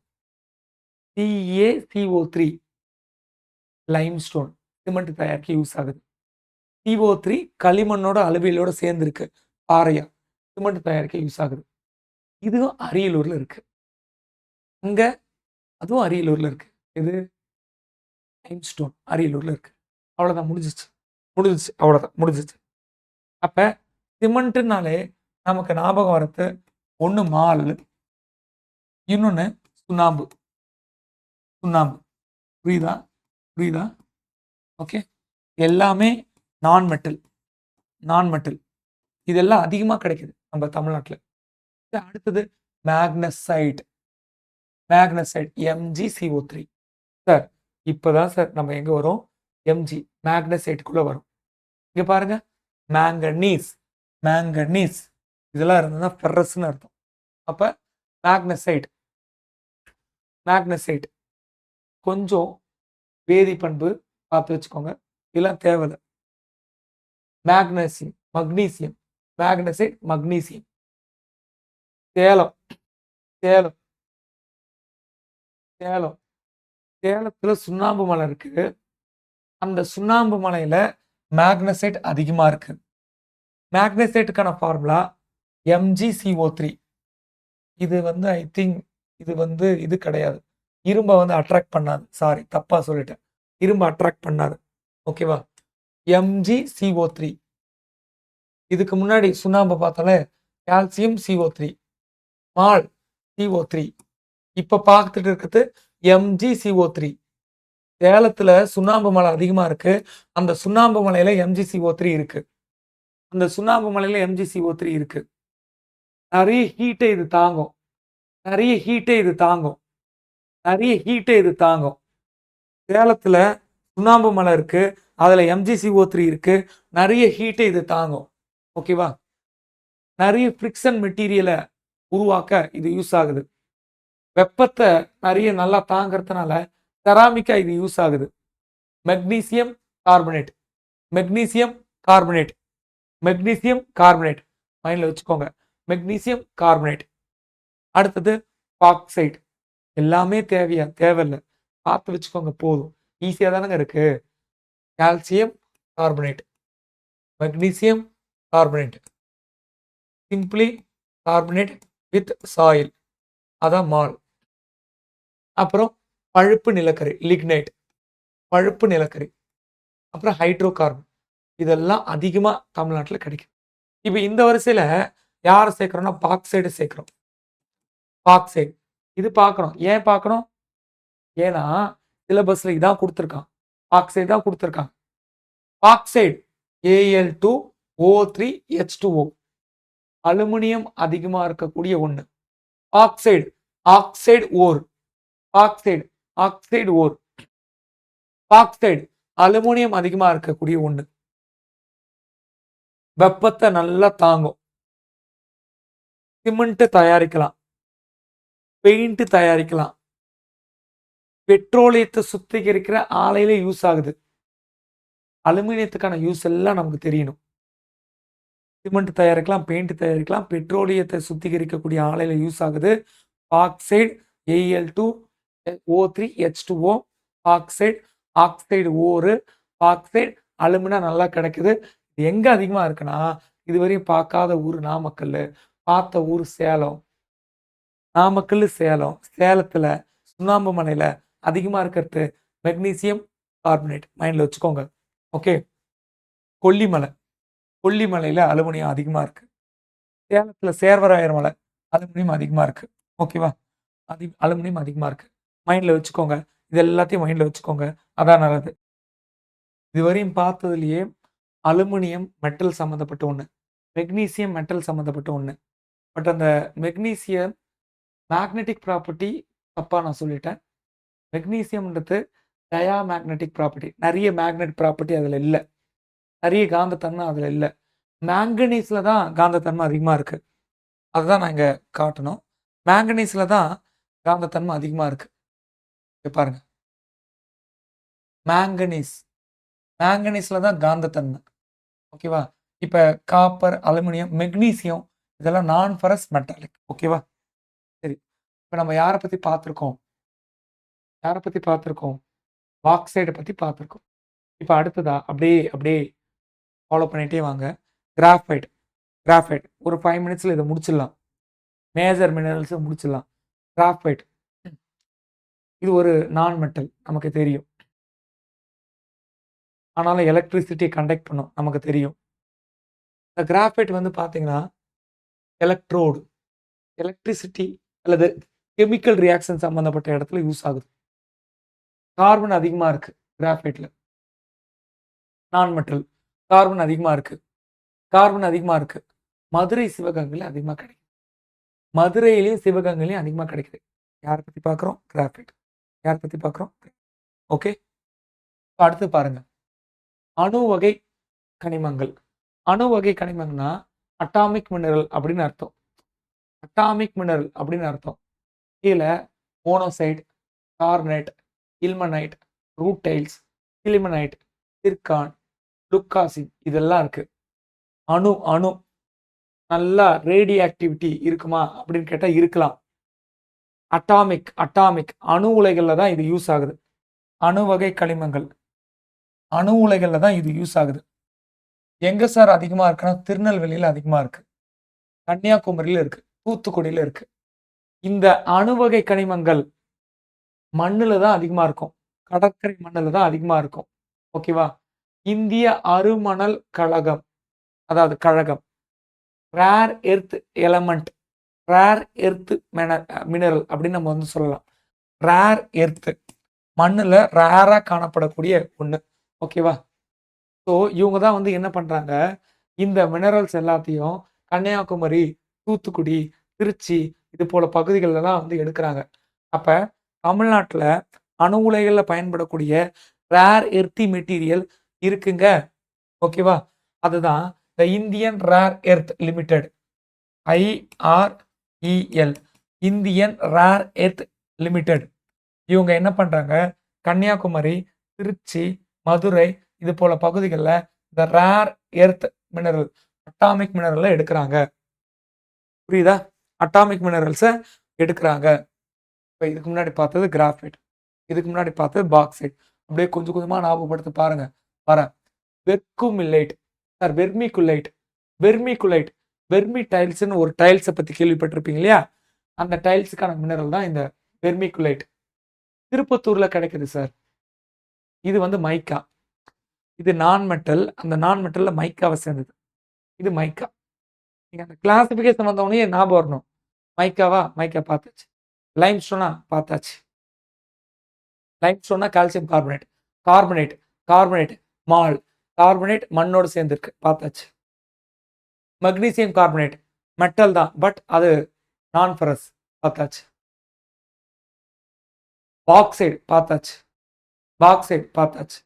CaCO3 லைம்ஸ்டோன் சிமெண்ட் தயாரிக்க யூஸ் ஆகுது. CO3 களிமண்ணோட அளவியலோட சேர்ந்து இருக்கு. பாறையா சிமெண்ட் தயாரிக்க யூஸ் ஆகுது. இதுவும் அரியலூர்ல இருக்கு. அங்க அதுவும் அரியலூர்ல இருக்கு. இது லைம்ஸ்டோன் அரியலூர்ல இருக்கு. அவ்வளவுதான், முடிஞ்சிச்சு. அவ்வளவுதான், முடிஞ்சிச்சு. அப்ப சிமெண்ட்னாலே நமக்கு ஞாபகம் வரது ஒண்ணு மால், இன்னொன்னு சுண்ணாம்பு. புரியுதா? ஓகே. எல்லாமே நான் மெட்டல். இதெல்லாம் அதிகமா கிடைக்குது நம்ம தமிழ்நாட்டுல. அடுத்தது மேக்னசைட். MgCO3. சார் இப்பதான் சார் நம்ம எங்க வரும்? Mg மேக்னசைட்டுக்குள்ள வரும். இங்க பாருங்க, மேங்கனீஸ் இதெல்லாம் இருந்ததுன்னா ஃபெர்ரஸ்ன்னு அர்த்தம். அப்ப மேக்னசைட் கொஞ்சம் வேதி பண்பு பார்த்து வச்சுக்கோங்க. இதெல்லாம் தேவையில்லை. Magnesium magnesite, magnesium. சேலத்துல சுண்ணாம்பு மலை இருக்கு. அந்த சுண்ணாம்பு மலையில மேக்னசைட் அதிகமா இருக்கு. மேக்னசைட்டுக்கான ஃபார்முலா MgCO3. இது ஐ திங்க் இது கிடையாது. இரும்பை அட்ராக்ட் பண்ணாது. சாரி, தப்பா சொல்லிட்டேன். இரும்பு அட்ராக்ட் பண்ணாது. ஓகேவா? MgCO3. இதுக்கு முன்னாடி சுண்ணாம்பு பார்த்தாலே கால்சியம் CO3, மால் CO3. இப்ப பார்த்துட்டு இருக்கிறது MgCO3. சேலத்துல சுண்ணாம்பு மலை அதிகமா இருக்கு. அந்த சுண்ணாம்பு மலையில MgCO3 இருக்கு. நிறைய ஹீட்டை இது தாங்கும். சேலத்துல சுண்ணாம்பு மலை இருக்கு. அதுல MgCO3 இருக்கு. நிறைய ஹீட்டை இது தாங்கும். ஓகேவா? நிறைய ஃப்ரிக்ஷன் மெட்டீரியலை உருவாக்க இது யூஸ் ஆகுது. வெப்பத்தை நிறைய நல்லா தாங்கிறதுனால செராமிக்கா இது யூஸ் ஆகுது. மெக்னீசியம் கார்பனேட் மைண்ட்ல வச்சுக்கோங்க. Magnesium carbonate. அடுத்தது பாக்சைடு. எல்லாமே தேவையில்ல. பார்த்து வச்சுக்கோங்க போதும். ஈஸியா தானங்க இருக்கு. Calcium carbonate, magnesium carbonate, simply carbonate with soil, அதான் மால். அப்புறம் பழுப்பு நிலக்கரி லிக்னைட், பழுப்பு நிலக்கரி. அப்புறம் ஹைட்ரோ கார்பன். இதெல்லாம் அதிகமா தமிழ்நாட்டுல கிடைக்கும். இப்ப இந்த வரிசையில யார சேர்க்கிறோம்னா பாக்சைடு சேர்க்கிறோம். பாக்சைடு இது பார்க்கணும். ஏன் பார்க்கணும்? ஏன்னா சிலபஸ்ல இதான் கொடுத்திருக்கான். பாக்சைடு தான் கொடுத்திருக்காங்க. பாக்சைடு Al2O3H2O, அலுமினியம் அதிகமா இருக்கக்கூடிய ஒண்ணு. ஆக்சைடு, ஆக்சைடு ஓர், ஆக்சைடு, ஆக்சைடு ஓர், ஆக்சைடு அலுமினியம் அதிகமா இருக்கக்கூடிய ஒண்ணு. வெப்பத்தை நல்லா தாங்கும். சிமெண்ட் தயாரிக்கலாம், பெயிண்ட் தயாரிக்கலாம், பெட்ரோலியத்தை சுத்திகரிக்கிற ஆலையில யூஸ் ஆகுது. அலுமினியத்துக்கான யூஸ் எல்லாம் நமக்கு தெரியணும். சிமெண்ட் தயாரிக்கலாம், பெயிண்ட் தயாரிக்கலாம், பெட்ரோலியத்தை சுத்திகரிக்கக்கூடிய ஆலையில யூஸ் ஆகுது. ஆக்சைடு Al2O3H2O, ஆக்சைடு, ஆக்சைடு ஓரு, ஆக்சைடு அலுமினியம் நல்லா கிடைக்குது. இது எங்க அதிகமா இருக்குன்னா, இதுவரையும் பார்க்காத ஊர் நாமக்கல், பார்த்த ஊர் சேலம். நாமக்கல், சேலம். சேலத்துல சுண்ணாம்பு மலையில அதிகமா இருக்கிறது மெக்னீசியம் கார்பனேட். மைண்ட்ல வச்சுக்கோங்க. ஓகே. கொல்லிமலை, கொல்லிமலையில அலுமினியம் அதிகமா இருக்கு. சேலத்துல சேர்வராயர் மலை, அலுமினியம் அதிகமா இருக்கு. ஓகேவா? அலுமினியம் அதிகமா இருக்கு. மைண்ட்ல வச்சுக்கோங்க. இது எல்லாத்தையும் மைண்ட்ல வச்சுக்கோங்க. அதான் நல்லது. இதுவரையும் பார்த்ததுலயே அலுமினியம் மெட்டல் சம்மந்தப்பட்ட ஒண்ணு, மெக்னீசியம் மெட்டல் சம்மந்தப்பட்ட ஒண்ணு. பட் அந்த மெக்னீசியம் மேக்னெட்டிக் ப்ராப்பர்ட்டி தப்பா நான் சொல்லிட்டேன். மெக்னீசியம்ன்றது டயாமேக்னெட்டிக் ப்ராப்பர்ட்டி. நிறைய மேக்னெட் ப்ராப்பர்ட்டி அதுல இல்ல. நிறைய காந்தத்தன்மை அதுல இல்ல. மேங்கனீஸ்ல தான் காந்தத்தன்மை அதிகமா இருக்கு. அதுதான் நான் இங்க காட்டணும். மேங்கனீஸ்ல தான் காந்தத்தன்மை அதிகமா இருக்கு. இங்க பாருங்க. மேங்கனீஸ், மேங்கனீஸ்ல தான் காந்தத்தன்மை. ஓகேவா? இப்ப காப்பர், அலுமினியம், மெக்னீசியம் இதெல்லாம் நான் ஃபெரஸ் மெட்டாலிக். ஓகேவா? சரி. இப்ப நம்ம யார பத்தி பார்த்திருக்கோம்? யார பத்தி பார்த்திருக்கோம்? பாக்சைட பத்தி பார்த்திருக்கோம். இப்ப அடுத்ததா அப்படியே ஃபாலோ பண்ணிட்டே வாங்க. கிராஃபைட், கிராஃபைட் ஒரு 5 மினிட்ஸ்ல இத முடிச்சிடலாம். மேஜர் மினரல்ஸ் முடிச்சிடலாம். கிராஃபைட் இது ஒரு நான் மெட்டல் நமக்கு தெரியும். ஆனாலும் எலக்ட்ரிசிட்டி கண்டக்ட் பண்ணும் நமக்கு தெரியும். இந்த கிராஃபைட் வந்து பார்த்தீங்கன்னா, எலக்ட்ரோடு, எலக்ட்ரிசிட்டி அல்லது கெமிக்கல் ரியாக்ஷன் சம்பந்தப்பட்ட இடத்துல யூஸ் ஆகுது. கார்பன் அதிகமா இருக்கு கிராஃபைட்ல. நான் மெட்டல். கார்பன் அதிகமா இருக்கு. கார்பன் அதிகமா இருக்கு. மதுரை, சிவகங்கையில அதிகமா கிடைக்குது. மதுரையிலயும், சிவகங்கையிலயும் அதிகமா கிடைக்குது. யார பத்தி பார்க்கிறோம்? கிராஃபைட். யார பத்தி பார்க்கிறோம்? ஓகே. அடுத்து பாருங்க. அணு வகை கனிமங்கள். அணு வகை கனிமம்னா அட்டாமிக் மினரல் அப்படின்னு அர்த்தம். அட்டாமிக் மினரல் அப்படின்னு அர்த்தம். கீழ மோனோசைட், கார்னேட், இல்மனைட், ரூட்டைல்ஸ், சிலிமனைட், சிர்கான், லுக்காசின் இதெல்லாம் இருக்கு. அணு அணு நல்லா ரேடியோ ஆக்டிவிட்டி இருக்குமா அப்படின்னு கேட்டா இருக்கலாம். அட்டாமிக் அட்டாமிக் அணு உலைகள்ல தான் இது யூஸ் ஆகுது. அணு வகை கனிமங்கள் அணு உலைகள்ல தான் இது யூஸ் ஆகுது. எங்க சார் அதிகமா இருக்குன்னா திருநெல்வேலியில அதிகமா இருக்கு, கன்னியாகுமரியில இருக்கு, தூத்துக்குடியில இருக்கு. இந்த அணு வகை கனிமங்கள் மண்ணுல தான் அதிகமா இருக்கும். கடற்கரை மண்ணுல தான் அதிகமா இருக்கும். ஓகேவா? இந்திய அருமணல் கழகம், அதாவது கழகம், rare earth element, rare earth mineral அப்படின்னு நம்ம வந்து சொல்லலாம். ரேர் எர்த் மண்ணுல ரேரா காணப்படக்கூடிய ஒண்ணு. ஓகேவா? ஸோ இவங்க தான் வந்து என்ன பண்றாங்க, இந்த மினரல்ஸ் எல்லாத்தையும் கன்னியாகுமரி, தூத்துக்குடி, திருச்சி இது போல பகுதிகள்ல தான் வந்து எடுக்கிறாங்க. அப்ப தமிழ்நாட்டுல அணு உலைகள்ல பயன்படக்கூடிய ரேர் எர்த்தி மெட்டீரியல் இருக்குங்க. ஓகேவா? அதுதான் the Indian rare earth limited, IREL, Indian rare earth limited. இவங்க என்ன பண்றாங்க, கன்னியாகுமரி, திருச்சி, மதுரை இது போல பகுதிகள்ல இந்த ரேர் எர்த் மினரல், அட்டாமிக் மினரல்ல எடுக்கிறாங்க. புரியுதா? அட்டாமிக் மினரல்ஸை எடுக்கிறாங்க. இப்போ இதுக்கு முன்னாடி பார்த்தது கிராஃபைட், இதுக்கு முன்னாடி பார்த்தது பாக்சைட். அப்படியே கொஞ்சம் கொஞ்சமாக ஞாபகப்படுத்தி பாருங்க. வரேன். வெர்க்குமில்லைட் சார், வெர்மிகுலைட், வெர்மிகுலைட், வெர்மி டைல்ஸ்னு ஒரு டைல்ஸை பற்றி கேள்விப்பட்டிருப்பீங்க இல்லையா? அந்த டைல்ஸுக்கான மினரல் தான் இந்த வெர்மிகுலைட். திருப்பத்தூர்ல கிடைக்குது சார். இது வந்து மைக்கா. இது நான் மெட்டல். அந்த நான் மெட்டல்ல மைக்காவை சேர்ந்தது. இது மைக்கா. நீங்க அந்த கிளாசிபிகேஷன் வந்தவொடனே ஞாபகம் வரணும். மைக்காவா? மைக்கா பார்த்தாச்சு. லைம் ஸ்டோனா? பார்த்தாச்சு. லைம் ஸ்டோன்னா calcium carbonate, carbonate, carbonate, marl, carbonate மண்ணோடு சேர்ந்துருக்கு, பார்த்தாச்சு. மக்னீசியம் கார்பனேட் மெட்டல் தான், பட் அது நான் ஃபெரஸ், பார்த்தாச்சு. பாக்சைடு பார்த்தாச்சு, பாக்சைடு பார்த்தாச்சு.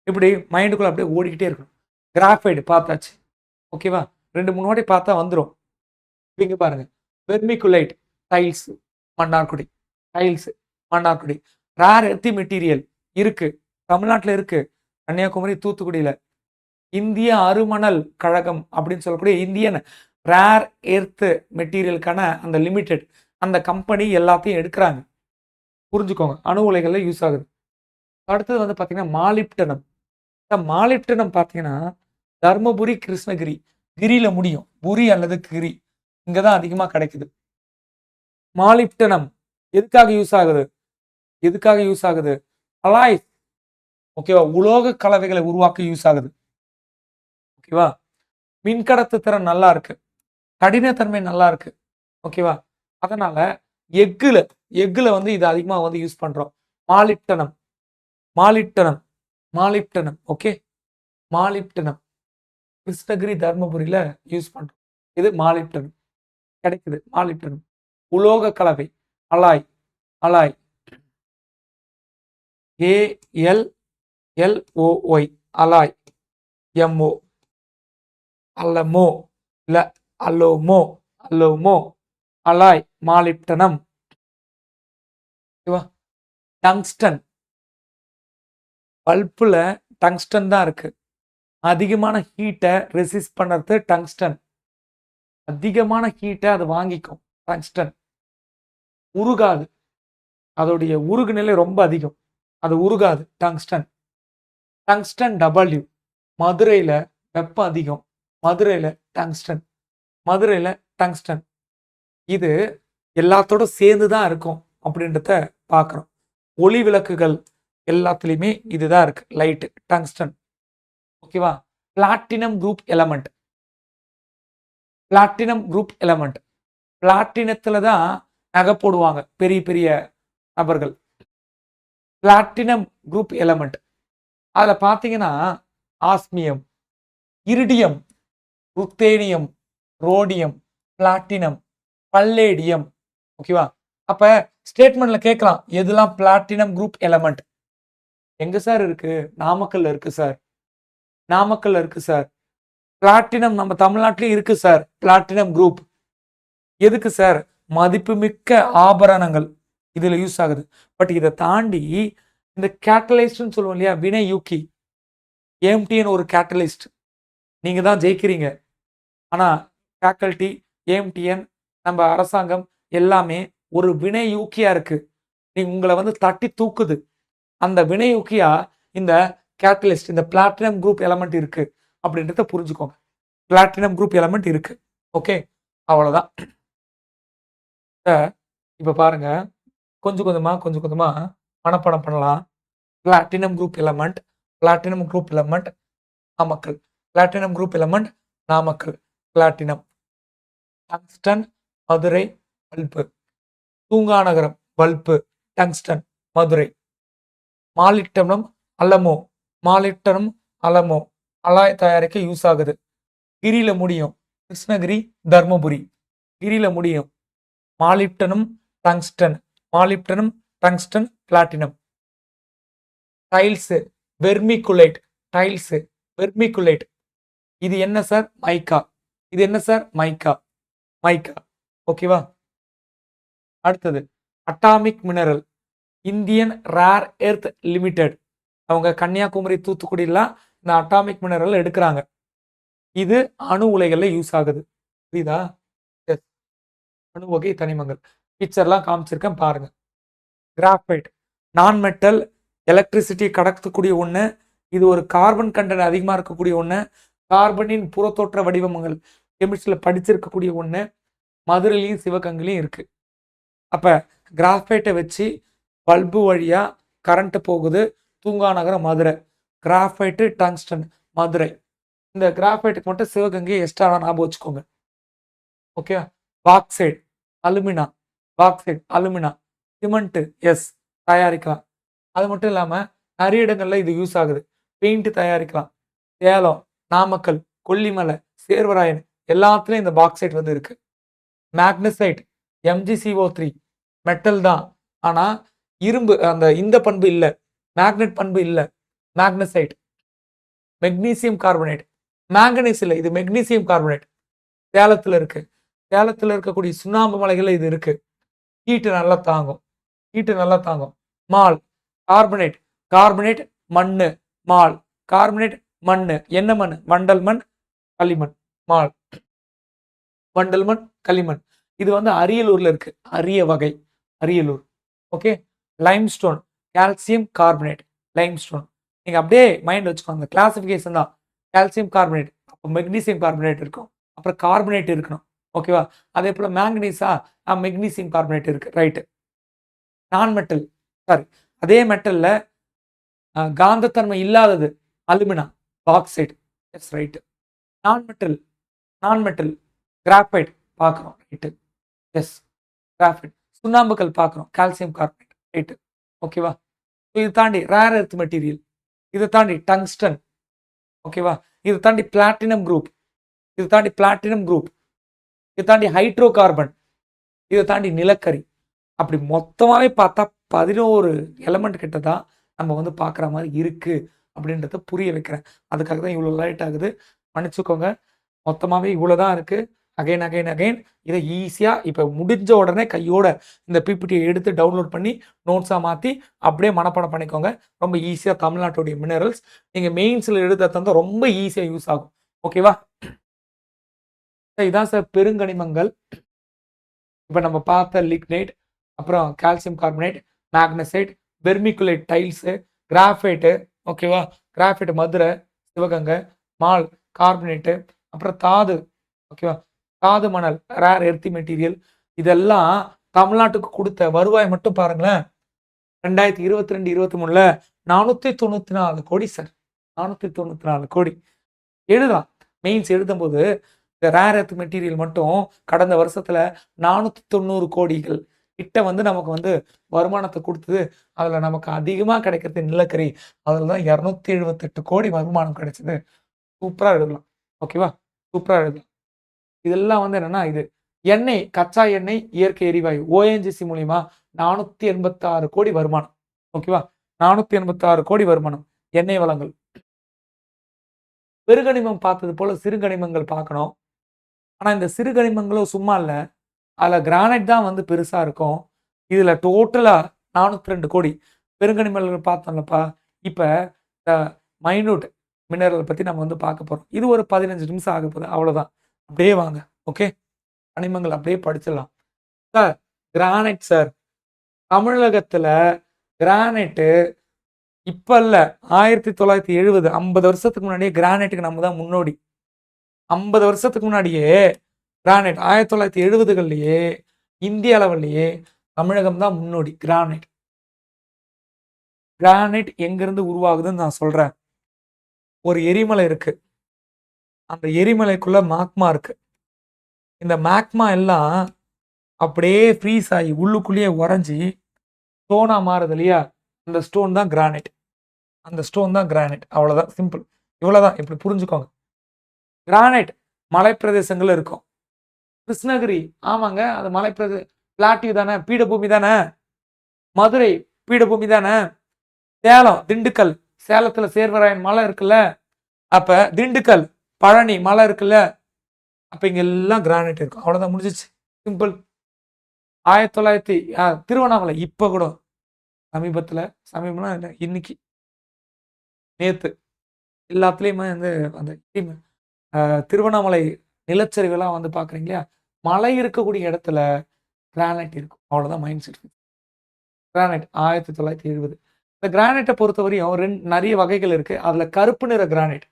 இப்படி மைண்டுக்குள்ள அப்படியே ஓடிக்கிட்டே இருக்கணும். கிராஃபைடு பார்த்தாச்சு. ஓகேவா? 2-3 வாட்டி பார்த்தா வந்துடும். இங்க பாருங்க, vermiculite tiles Mannargudi, tiles Mannargudi. Rare எர்த்தி material இருக்கு, தமிழ்நாட்டில் இருக்கு, கன்னியாகுமரி, தூத்துக்குடியில. இந்திய அருமணல் கழகம் அப்படின்னு சொல்லக்கூடிய இந்தியன் ரேர் எர்த் மெட்டீரியலுக்கான அந்த லிமிடெட் அந்த கம்பெனி எல்லாத்தையும் எடுக்கிறாங்க. புரிஞ்சுக்கோங்க, அணு உலைகள்ல யூஸ் ஆகுது. அடுத்தது வந்து பார்த்தீங்கன்னா மாலிப்டனம். மாலிப்டனம் பார்த்தீங்கன்னா தர்மபுரி, கிருஷ்ணகிரி, கிரியில முடியும், புரி அல்லது கிரி, இங்க தான் அதிகமாக கிடைக்குது. மாலிப்டனம் எதுக்காக யூஸ் ஆகுது? எதுக்காக யூஸ் ஆகுது? அலாய், ஓகேவா? உலோக கலவைகளை உருவாக்க யூஸ் ஆகுது. ஓகேவா? மின்கடத்து திறன் நல்லா இருக்கு, கடினத்தன்மை நல்லா இருக்கு. ஓகேவா? அதனால எக்குல வந்து இது அதிகமா வந்து யூஸ் பண்றோம். Molybdenum, molybdenum, molybdenum. Okay, molybdenum Krishnagiri, தர்மபுரியில யூஸ் பண்றோம். இது மாலிப்டனம் கிடைக்குது. மாலிப்டனம் உலோக கலவை, alloy, alloy, ALLOY, alloy, MO, அல்லமோ இல்ல அல்லோமோ, அல்லோமோ, அலாய், மாலிப்டனம். ஓகேவா? டங்ஸ்டன், பல்புல டங்ஸ்டன் தான் இருக்கு. அதிகமான ஹீட்டை ரெசிஸ்ட் பண்ணுறது டங்ஸ்டன். அதிகமான ஹீட்டை அது வாங்கிக்கும். டங்ஸ்டன் உருகாது, அதோடைய உருகு நிலை ரொம்ப அதிகம், அது உருகாது. Tungsten, tungsten W. மதுரையில வெப்பம் அதிகம், மதுரையில டங்ஸ்டன், மதுரையில டங்ஸ்டன். இது எல்லாத்தோட சேர்ந்து தான் இருக்கும் அப்படின்றத பார்க்குறோம். ஒளி விளக்குகள் எல்லாத்துலேயுமே இதுதான் இருக்கு, லைட்டு, டங்ஸ்டன். ஓகேவா? Platinum group element, platinum group element, பிளாட்டினத்துல தான் நகை போடுவாங்க பெரிய பெரிய நபர்கள். பிளாட்டினம் குரூப் எலமெண்ட், அதில் பார்த்தீங்கன்னா osmium, iridium, ruthenium, rhodium, platinum, palladium. ஓகேவா? அப்ப ஸ்டேட்மெண்ட்ல கேட்கலாம், எதெல்லாம் பிளாட்டினம் குரூப் எலமெண்ட்? எங்க சார் இருக்கு? நாமக்கல்ல இருக்கு சார், நாமக்கல்ல இருக்கு சார். பிளாட்டினம் நம்ம தமிழ்நாட்டிலும் இருக்கு சார். பிளாட்டினம் குரூப் எதுக்கு சார்? மதிப்புமிக்க ஆபரணங்கள் இதுல யூஸ் ஆகுது. பட் இதை தாண்டி இந்த கேட்டலிஸ்ட்னு சொல்லுவோம் இல்லையா, வினை யூக்கி, ஏஎம்டிஎன் ஒரு கேட்டலிஸ்ட். நீங்க தான் ஜெயிக்கிறீங்க. ஆனா ஃபேக்கல்டி, ஏஎம்டிஎன், நம்ம அரசாங்கம் எல்லாமே ஒரு வினை யூக்கியா இருக்கு. நீங்க உங்களை வந்து தட்டி தூக்குது. அந்த வினை யூக்கியா இந்த கேட்டலிஸ்ட், இந்த பிளாட்டினம் குரூப் எலமெண்ட் இருக்கு அப்படின்றத புரிஞ்சுக்கோங்க. பிளாட்டினம் குரூப் எலமெண்ட் இருக்கு. ஓகே, அவ்வளவுதான். இப்ப பாருங்க, கொஞ்சம் கொஞ்சமா மனப்பாடம் பண்ணலாம். Platinum group element, platinum group element Namakkal, platinum group element Namakkal, platinum. Tungsten Madurai bulb, தூங்காநகரம் பல்பு, டங்ஸ்டன் மதுரை. மாலிப்டனம் அலமோ, மாலிப்டனம் அலமோ, அலாய் தயாரிக்க யூஸ் ஆகுது. கிரியில முடியும், கிருஷ்ணகிரி, தர்மபுரி, கிரியில முடியும். Molybdenum tungsten, molybdenum tungsten, platinum. Tiles vermiculite, tiles vermiculite. இது என்ன சார்? மைக்கா. இது என்ன சார்? மைக்கா, மைக்கா. ஓகேவா? அடுத்தது atomic mineral, Indian rare earth limited. அவங்க கன்னியாகுமரி, தூத்துக்குடிலாம் இந்த அட்டாமிக் மினரல் எடுக்கிறாங்க. இது அணு உலைகள்ல யூஸ் ஆகுது. புரியுதா? அணு வகை தனிமங்கள். பிக்சர்லாம் காமிச்சிருக்கேன் பாருங்க. கிராஃபைட் நான் மெட்டல், எலக்ட்ரிசிட்டி கடத்தக்கூடிய ஒண்ணு. இது ஒரு கார்பன் கண்டென்ட் அதிகமா இருக்கக்கூடிய ஒண்ணு. கார்பனின் புறத்தோற்ற வடிவங்கள் கெமிஸ்ட்ரியில படிச்சிருக்கக்கூடிய ஒண்ணு. மதுரையிலையும் சிவகங்கையிலையும் இருக்கு. அப்ப கிராஃபைட்டை வச்சு பல்பு வழியா கரண்ட் போகுது. தூங்கா நகரம் மதுரை. Graphite tungsten Madurai. இந்த கிராஃபைட்டுக்கு மட்டும் சிவகங்கை எக்ஸ்ட்ரா ஞாபகம் வச்சுக்கோங்க. Okay. Bauxite alumina, bauxite alumina, cements தயாரிக்கலாம். அது மட்டும் இல்லாம நிறைய இடங்கள்ல இது யூஸ் ஆகுது. பெயிண்ட் தயாரிக்கலாம். சேலம், நாமக்கல், கொல்லிமலை, சேர்வராயன் எல்லாத்துலயும் இந்த பாக்சைட் வந்து இருக்கு. மேக்னசைட் MgCO3 மெட்டல் தான். ஆனா இரும்பு அந்த இந்த பண்பு இல்ல. மேக்னெட் பண்பு இல்ல. மேக்னசைட். மெக்னீசியம் கார்பனேட் மேங்கனீஸ் இல்லை, இது மெக்னீசியம் கார்பனேட். சேலத்துல இருக்கு. சேலத்துல இருக்கக்கூடிய சுண்ணாம்பு மலைகள்ல இது இருக்கு. ஹீட்டு நல்லா தாங்கும். ஹீட்டு நல்லா தாங்கும். மால் கார்பனேட், கார்பனேட் மண்ணு, மால் கார்பனேட் மண்ணு. என்ன மண்? வண்டல் மண், களிமண். மால் வண்டல் மண், களிமண். இது வந்து அரியலூர்ல இருக்கு. அரிய வகை Ariyalur. Okay. Limestone calcium carbonate, limestone. நீங்க அப்படியே மைண்ட் வச்சுக்கோங்க. கிளாசிபிகேஷன் தான். கால்சியம் கார்பனேட், அப்போ மெக்னீசியம் கார்பனேட் இருக்கும், அப்புறம் கார்பனேட் இருக்கணும். ஓகேவா? அதே போல மேங்கனீஸா மெக்னீசியம் கார்பனேட் இருக்கு. ரைட்டு. நான் மெட்டல் சாரி அதே மெட்டல்ல காந்தத்தன்மை இல்லாதது alumina, bauxite. Yes right. Non metal, non metal graphite பார்க்குறோம். ரைட்டு. Yes graphite. சுண்ணாம்புகள் பார்க்குறோம். Calcium carbonate. ரைட்டு. ஓகேவா? இது தாண்டி ரேர் எர்த் மெட்டீரியல், இதை தாண்டி டங்ஸ்டன். ஓகேவா? இது தாண்டி பிளாட்டினம் குரூப், இது தாண்டி பிளாட்டினம் குரூப், இது தாண்டி ஹைட்ரோ கார்பன், இதை தாண்டி நிலக்கரி. அப்படி மொத்தமாவே பார்த்தா 11 எலமெண்ட் கிட்ட தான் நம்ம வந்து பார்க்குற மாதிரி இருக்கு அப்படின்றத புரிய வைக்கிறேன். அதுக்காக தான் இவ்வளோ லேட் ஆகுது, மன்னிச்சுக்கோங்க. மொத்தமாவே இவ்வளோதான் இருக்கு. அகைன் அகைன் அகைன் இதை ஈஸியாக இப்போ முடிஞ்ச உடனே கையோட இந்த பிபிடியை எடுத்து டவுன்லோட் பண்ணி நோட்ஸாக மாற்றி அப்படியே மனப்பாடம் பண்ணிக்கோங்க. ரொம்ப ஈஸியாக தமிழ்நாட்டுடைய மினரல்ஸ் நீங்கள் மெயின்ஸில் எடுத்த தந்தால் ரொம்ப ஈஸியாக யூஸ் ஆகும். ஓகேவா? இதான் சார் பெருங்கனிமங்கள். இப்போ நம்ம பார்த்த லிக்னைட், அப்புறம் calcium carbonate, magnesite, vermiculite tiles, graphite. ஓகேவா? Graphite Madurai, Sivaganga. Marl carbonate, அப்புறம் தாது. ஓகேவா? தாது மணல் ரேர் எர்த்தி மெட்டீரியல். இதெல்லாம் தமிழ்நாட்டுக்கு கொடுத்த வருவாய் மட்டும் பாருங்களேன். 2022-23ல 494 கோடி சார். 494 கோடி. எழுதலாம். மெயின்ஸ் எழுதும்போது இந்த ரேர் எர்த் மெட்டீரியல் மட்டும் கடந்த வருஷத்துல 490 கோடிகள் கிட்ட வந்து நமக்கு வந்து வருமானத்தை கொடுத்தது. அதுல நமக்கு அதிகமா கிடைக்கிறது நிலக்கரி. அதுல தான் 278 கோடி வருமானம் கிடைச்சது. சூப்பரா எழுதலாம். ஓகேவா? சூப்பரா எழுதலாம். இதெல்லாம் வந்து என்னன்னா, இது எண்ணெய், கச்சா எண்ணெய், இயற்கை எரிவாயு ONGC மூலியமா 486 கோடி வருமானம். ஓகேவா? 486 கோடி வருமானம். எண்ணெய் வளங்கள். பெருங்கனிமம் பார்த்தது போல சிறுகனிமங்கள் பார்க்கணும். ஆனா இந்த சிறுகனிமங்களும் சும்மா இல்ல. அதுல கிரானைட் தான் வந்து பெருசா இருக்கும். இதுல டோட்டலா 402 கோடி பெருங்கனிமங்கள் பார்த்தோம்லப்பா. இப்ப இந்த மைனூட் மினரல் பத்தி நம்ம வந்து பார்க்க போறோம். இது ஒரு 15 நிமிஷம் ஆக போகுது. அவ்வளவுதான். அப்படியே வாங்க. ஓகே. கனிமங்கள் அப்படியே படிச்சிடலாம். சார் கிரானைட் சார், தமிழகத்துல கிரானைட்டு இப்ப இல்ல 1970 50 வருஷத்துக்கு முன்னாடியே கிரானைட்டுக்கு நம்ம தான் முன்னோடி. 50 வருஷத்துக்கு முன்னாடியே கிரானைட் 1970கள்லயே இந்திய அளவிலேயே தமிழகம் தான் முன்னோடி. கிரானைட் கிரானைட் எங்கிருந்து உருவாகுதுன்னு நான் சொல்றேன். ஒரு எரிமலை இருக்கு. அந்த எரிமலைக்குள்ள மாக்மா இருக்கு. இந்த மாக்மா எல்லாம் அப்படியே ஃப்ரீஸ் ஆகி உள்ளுக்குள்ளேயே உறைஞ்சி ஸ்டோனா மாறுது இல்லையா? அந்த ஸ்டோன் தான் கிரானைட். அந்த ஸ்டோன் தான் கிரானைட். அவ்வளவுதான். சிம்பிள். இவ்வளவுதான். இப்படி புரிஞ்சுக்கோங்க. கிரானைட் மலைப்பிரதேசங்கள்ல இருக்கும். கிருஷ்ணகிரி ஆமாங்க, அது மலைப்பிரதேச பிளாட்டியூ தானே, பீடபூமி தானே. மதுரை பீடபூமி தானே. சேலம், திண்டுக்கல், சேலத்துல சேர்வராயன் மலை இருக்குல்ல. அப்ப திண்டுக்கல், பழனி மலை இருக்குல்ல. அப்ப இங்க எல்லாம் கிரானைட் இருக்கும். அவ்வளவுதான், முடிஞ்சிச்சு. சிம்பிள். 1900 திருவண்ணாமலை இப்ப கூட சமீபம்னா இல்லை, இன்னைக்கு நேத்து எல்லாத்துலயுமே வந்து அந்த திருவண்ணாமலை நிலச்சரிவுலாம் வந்து பாக்குறீங்க இல்லையா? மலை இருக்கக்கூடிய இடத்துல கிரானைட் இருக்கும். அவ்வளோதான் மைண்ட் செட். கிரானைட் 1970. இந்த கிரானைட்ட பொறுத்தவரையும் நெறைய வகைகள் இருக்கு. அதுல கருப்பு நிற கிரானைட்.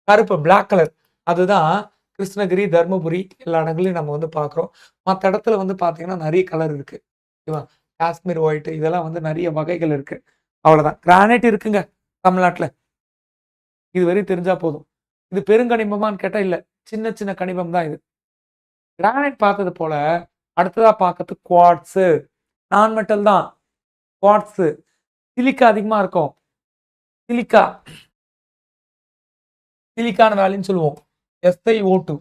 கருப்பு பிளாக் கலர். அதுதான் கிருஷ்ணகிரி, தர்மபுரி எல்லா இடங்கள்லயும் நம்ம வந்து பார்க்குறோம். மத்த இடத்துல வந்து பார்த்தீங்கன்னா, நெறைய கலர் இருக்கு. ஓகேவா? காஷ்மீர் ஒயிட் இதெல்லாம் வந்து நெறைய வகைகள் இருக்கு. அவ்வளோதான். கிரானைட் இருக்குங்க தமிழ்நாட்ல. இதுவரையும் தெரிஞ்சா போதும். இது பெருங்கனிமமான்னு கேட்டா இல்ல. சின்ன சின்ன கனிமம் தான் இது. கிரானைட் பார்த்தது போல, அடுத்ததா பார்க்கறது குவார்ட்ஸு. நான் மெட்டல் தான். குவார்ட்ஸு. சிலிக்கா அதிகமா இருக்கும். சிலிக்கா. சிலிக்கான் வேலின்னு சொல்லுவோம். SiO2.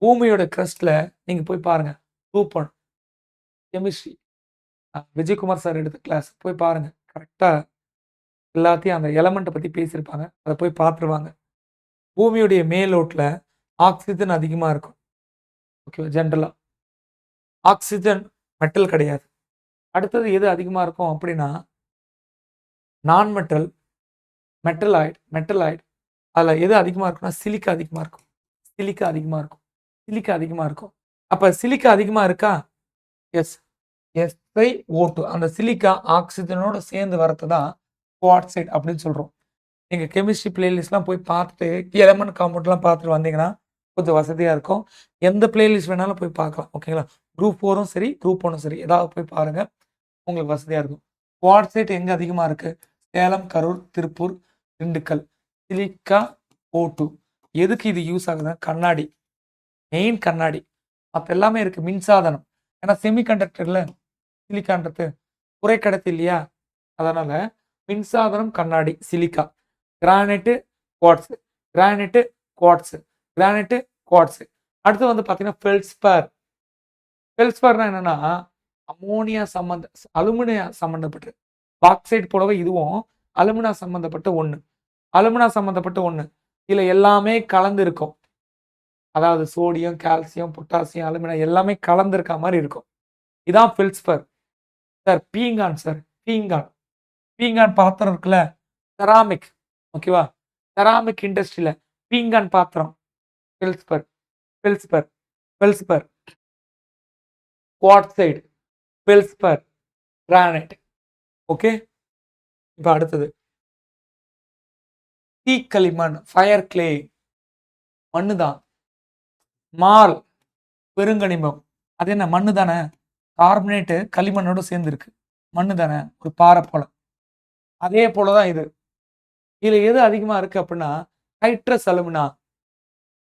பூமியோட கிரஸ்ட்ல நீங்க போய் பாருங்க. Group 1 chemistry. விஜயகுமார் சார் எடுத்த கிளாஸ் போய் பாருங்க. கரெக்ட்டா எல்லாத்தையும் அந்த எலமெண்ட்ட பத்தி பேசியிருப்பாங்க. அத போய் பார்த்துருவாங்க. பூமியுடைய மேலோட்டுல ஆக்ஸிஜன் அதிகமா இருக்கும். ஓகேவா? ஜெனரலா. ஆக்ஸிஜன் மெட்டல் கிடையாது. அடுத்தது எது அதிகமா இருக்கும் அப்படின்னா, நான் மெட்டல், மெட்டலாய்டு. அதுல எது அதிகமா இருக்கும்னா, சிலிக்கா அதிகமா இருக்கும். சிலிக்கா அதிகமா இருக்கும். சிலிக்கா அதிகமா இருக்கும். அப்ப சிலிக்கா அதிகமா இருக்கா? எஸ். SiO2 அந்த சிலிக்கா ஆக்ஸிஜனோட சேர்ந்து வரது தான் குவார்ட்சைட் அப்படின்னு சொல்றோம். நீங்க கெமிஸ்ட்ரி பிளேலிஸ்ட்லாம் போய் பார்த்துட்டு, எலமெண்ட் காம்பவுண்ட்லாம் பார்த்துட்டு வந்தீங்கன்னா, கொஞ்சம் வசதியா இருக்கும். எந்த பிளேலிஸ்ட் வேணாலும் போய் பார்க்கலாம். ஓகேங்களா? குரூப் 4ம் சரி, குரூப் 1ம் சரி. ஏதாவது போய் பாருங்க. உங்களுக்கு வசதியா இருக்கும். குவார்ட்சைட் எங்க அதிகமா இருக்கு? சேலம், கரூர், திருப்பூர், திண்டுக்கல். சிலிக்கா O2 எதுக்கு இது யூஸ் ஆகுதுன்னா, கண்ணாடி. மெயின் கண்ணாடி. மத்த எல்லாமே இருக்கு. மின்சாதனம். ஏன்னா செமிகண்டக்டர்ல சிலிக்கான்றது குறைக்கடத்தி இல்லையா? அதனால மின்சாதனம், கண்ணாடி, silica. Granite, quartz. Granite, quartz. Granite, quartz. அடுத்து வந்து பார்த்தீங்கன்னா, ஃபெல்ட்ஸ்பார். ஃபெல்ட்ஸ்பார்னா என்னன்னா, அமோனியா அலுமினியா சம்மந்தப்பட்டது. பாக்சைட் போலவே இதுவும் அலுமினா சம்மந்தப்பட்ட ஒண்ணு. அலுமினா சம்மந்தப்பட்ட ஒண்ணு. இதுல எல்லாமே கலந்து இருக்கும். அதாவது சோடியம், கால்சியம், பொட்டாசியம், அலுமினா எல்லாமே கலந்திருக்க மாரி இருக்கும். இதான் ஃபெல்ட்ஸ்பார். சார் பீங்கான் சார். பீங்கான். பீங்கான் பாத்திரம் இருக்குல்ல, செராமிக். ஓகேவா? செராமிக் இண்டஸ்ட்ரியில பீங்கான் பாத்திரம். Feldspar, feldspar, feldspar. Quartzite, feldspar, granite. Okay. இப்ப அடுத்தது. தீக்களிமண், ஃபயர் கிளே. மண்ணு தான். மால், பெருங்கனிமம். அது என்ன மண்ணு தானே. கார்பனேட்டு களிமண்ணோட சேர்ந்து இருக்கு. மண்ணு தானே. ஒரு பாறை போல. அதே போல தான் இது. இதுல எது அதிகமா இருக்கு அப்படின்னா, hydrous alumina.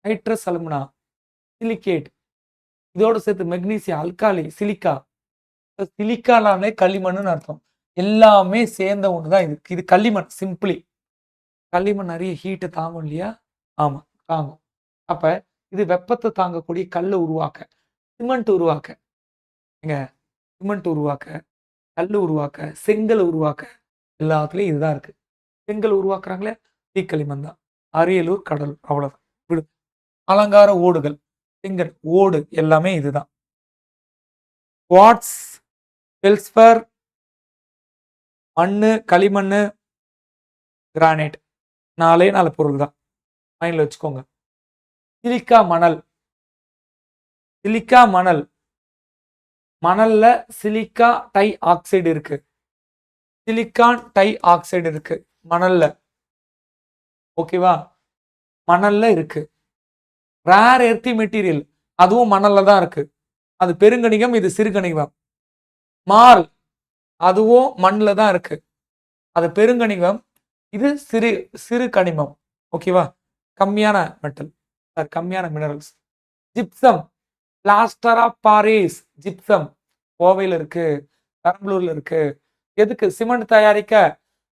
Hydrous alumina, silicate. இதோட சேர்த்து மெக்னீசியம், அல்காலி, சிலிக்கா. சிலிக்கானாலே களிமண்ணுன்னு அர்த்தம். எல்லாமே சேர்ந்த ஒண்ணு தான் இது. இது களிமண் சிம்பிளி. களிமண் நெறைய ஹீட்ட தாங்கும் இல்லையா? ஆமா, தாங்கும். அப்ப இது வெப்பத்த தாங்கக்கூடிய கல்ல உருவாக்க, சிமெண்ட் உருவாக்க, ஏங்க சிமெண்ட் உருவாக்க, கல்லு உருவாக்க, செங்கல் உருவாக்க எல்லாத்துலயும் இதுதான் இருக்கு. செங்கல் உருவாக்குறாங்களே தீக்களிமண் தான். அரியலூர், கடலூர் அவ்வளவுதான். விடு. அலங்கார ஓடுகள், செங்கல், ஓடு எல்லாமே இதுதான். குவார்ட்ஸ், ஃபெல்ட்ஸ்பர், மண்ணு, களிமண்ணு, கிரானைட். 4 பொருள் தான். மைண்ட்ல வச்சுக்கோங்க. சிலிக்கா மணல். சிலிக்கா மணல். மணல்ல சிலிக்கா டை ஆக்சைடு இருக்கு. சிலிக்கான் டை ஆக்சைடு இருக்கு. மணல்ல. ஓகேவா? மணல்ல இருக்கு. Rare எர்த்தி material. அதுவும் மணல்ல தான் இருக்கு. அது பெருங்கணிகம், இது சிறுகணிகம். மால். அதுவும் மண்ல தான் இருக்கு. அது பெருங்கணிகம். இது சிறு சிறு கனிமம். ஓகேவா? கம்மியான மெட்டல். கம்மியான minerals. Gypsum. Plaster of Paris. Gypsum. கோவையில இருக்கு. பெரம்பலூர்ல இருக்கு. எதுக்கு? சிமெண்ட் தயாரிக்க